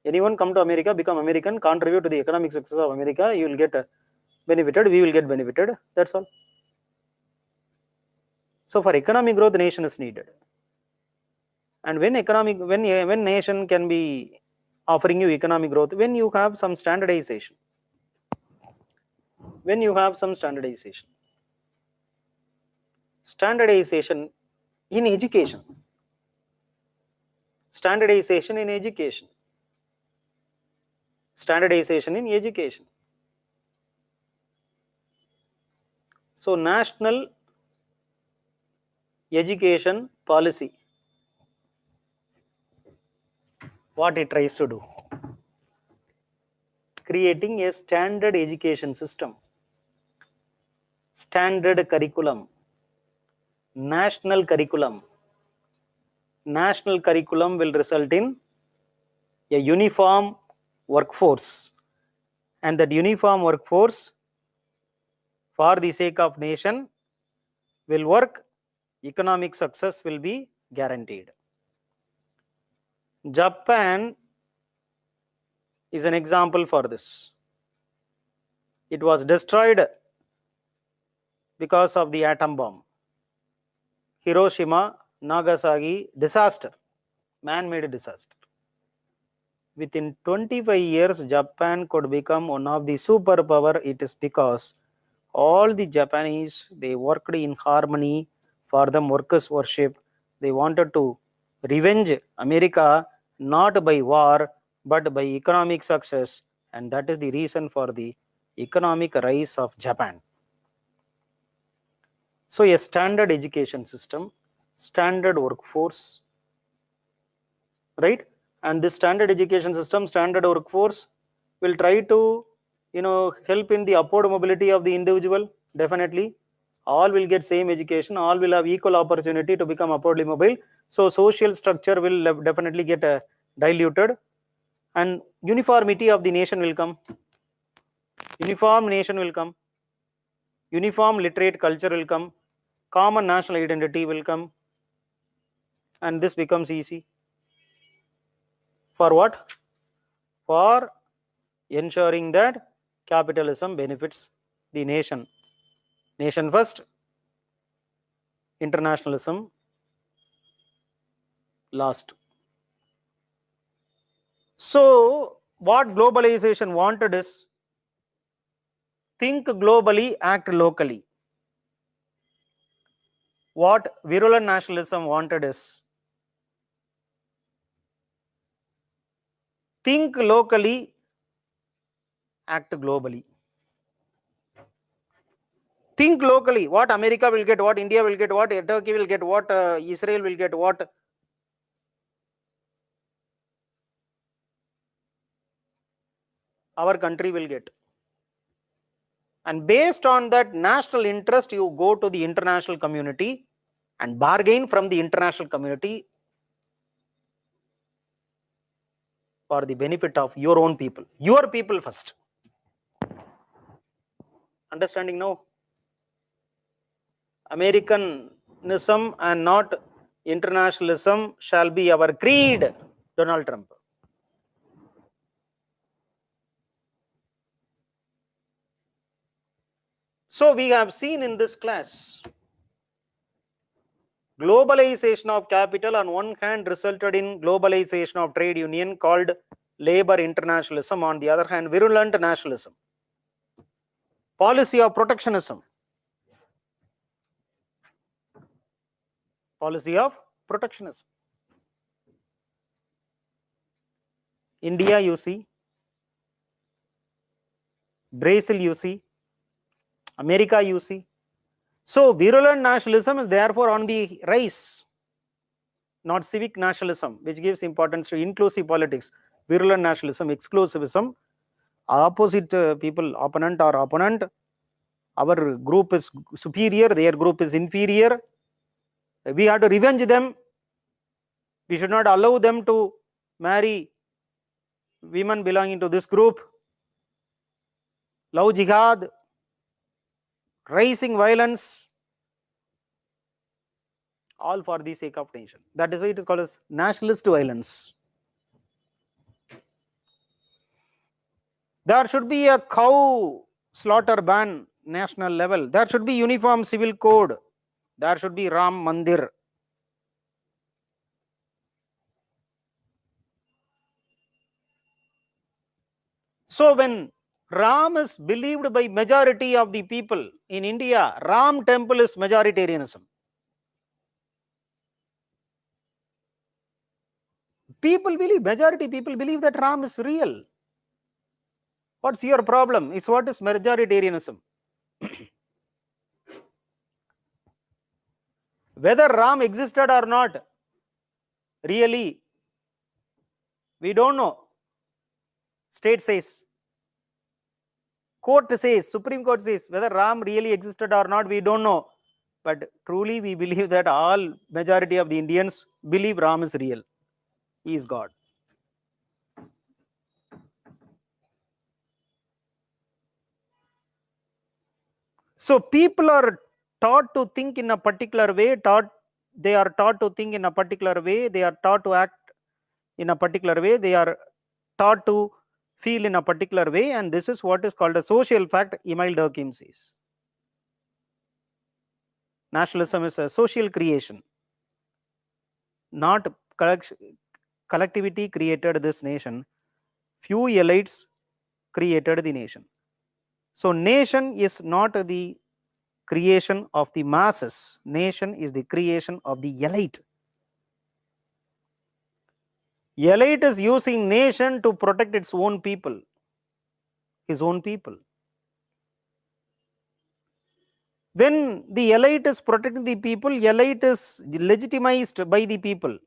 Anyone come to America, become American, contribute to the economic success of America, you will get benefited, we will get benefited. That's all. So for economic growth, the nation is needed. And when nation can be offering you economic growth, when you have some standardization. When you have some standardization. Standardization in education. Standardization in education. Standardization in education. So national education policy, what it tries to do, creating a standard education system, standard curriculum, national curriculum. National curriculum will result in a uniform workforce, and that uniform workforce, for the sake of nation, will work. Economic success will be guaranteed. Japan is an example for this. It was destroyed because of the atom bomb. Hiroshima, Nagasaki, disaster, man-made disaster. Within 25 years, Japan could become one of the superpower. It is because all the Japanese, they worked in harmony. For them, workers worship. They wanted to revenge America not by war but by economic success, and that is the reason for the economic rise of Japan. So a standard education system, standard workforce, right? And this standard education system, standard workforce will try to help in the upward mobility of the individual. Definitely all will get same education, all will have equal opportunity to become upwardly mobile. So social structure will definitely get diluted, and uniformity of the nation will come. Uniform nation will come. Uniform literate culture will come. Common national identity will come, and this becomes easy. For what? For ensuring that capitalism benefits the nation. Nation first, internationalism last. So what globalization wanted is think globally, act locally. What virulent nationalism wanted is think locally, act globally. Think locally. What America will get, what India will get, what Turkey will get, what Israel will get, what our country will get. And based on that national interest, you go to the international community and bargain from the international community for the benefit of your own people. Your people first. Understanding now? Americanism and not internationalism shall be our creed. Donald Trump. So we have seen in this class, globalization of capital on one hand resulted in globalization of trade union called labor internationalism, on the other hand virulent nationalism, policy of protectionism, policy of protectionism. India, you see, Brazil you see, America you see. So virulent nationalism is therefore on the rise, not civic nationalism, which gives importance to inclusive politics. Virulent nationalism, exclusivism, opposite people, opponent or opponent, our group is superior, their group is inferior, we have to revenge them, we should not allow them to marry women belonging to this group, love jihad, rising violence, all for the sake of nation. That is why it is called as nationalist violence. There should be a cow slaughter ban national level. There should be uniform civil code. There should be Ram Mandir. So when Ram is believed by majority of the people in India, Ram temple is majoritarianism. People believe, majority people believe that Ram is real. What's your problem? It's what is majoritarianism. Whether Ram existed or not, really, we don't know. State says, court says, Supreme Court says, whether Ram really existed or not, we don't know. But truly, we believe that all majority of the Indians believe Ram is real. He is God. So people are taught to think in a particular way, they are taught to think in a particular way, they are taught to act in a particular way, they are taught to feel in a particular way, and this is what is called a social fact, Emile Durkheim says. Nationalism is a social creation, not collectivity created this nation. Few elites created the nation. So nation is not the creation of the masses. Nation is the creation of the elite. Elite is using nation to protect its own people, his own people. When the elite is protecting the people, elite is legitimized by the people.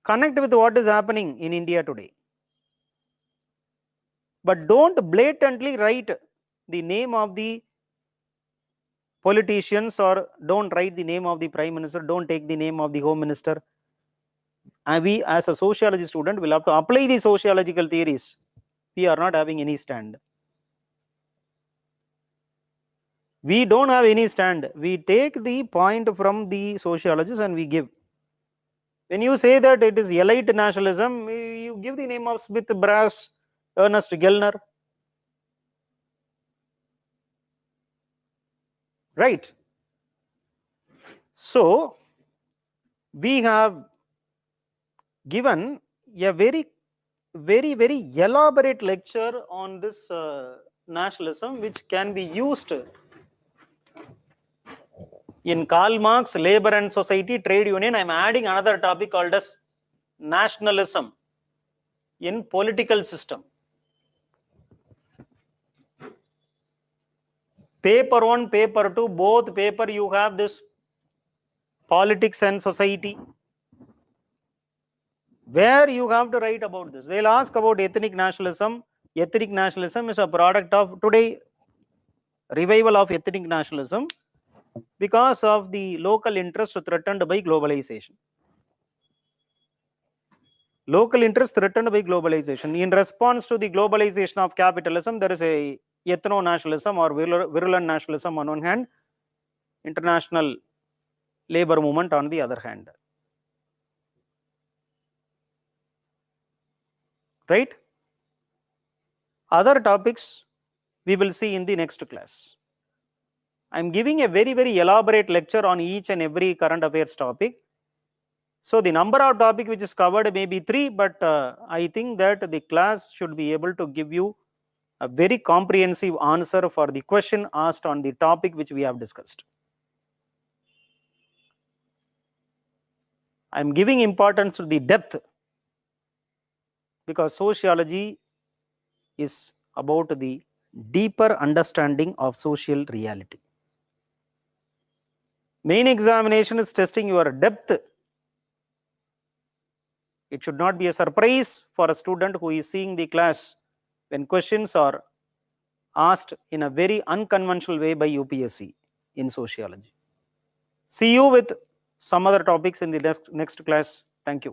Connect with what is happening in India today. But don't blatantly write the name of the politicians, or don't write the name of the prime minister, don't take the name of the home minister. And we as a sociology student will have to apply the sociological theories. We are not having any stand. We don't have any stand. We take the point from the sociologists and we give. When you say that it is elite nationalism, you give the name of Smith, Brass, Ernest Gellner. Right? So, we have given a very elaborate lecture on this nationalism, which can be used in Karl Marx, Labor and Society, Trade Union. I am adding another topic called as nationalism in political system. Paper 1, paper 2, both paper you have this politics and society, where you have to write about this. They'll ask about ethnic nationalism. Ethnic nationalism is a product of today revival of ethnic nationalism because of the local interest threatened by globalization. Local interest threatened by globalization. In response to the globalization of capitalism, there is a ethno-nationalism or virulent nationalism on one hand, international labor movement on the other hand. Right? Other topics we will see in the next class. I am giving a very elaborate lecture on each and every current affairs topic. So the number of topic which is covered may be 3, but I think that the class should be able to give you a very comprehensive answer for the question asked on the topic which we have discussed. I am giving importance to the depth. because sociology is about the deeper understanding of social reality. Main examination is testing your depth. It should not be a surprise for a student who is seeing the class when questions are asked in a very unconventional way by UPSC in sociology. See you with some other topics in the next class. Thank you.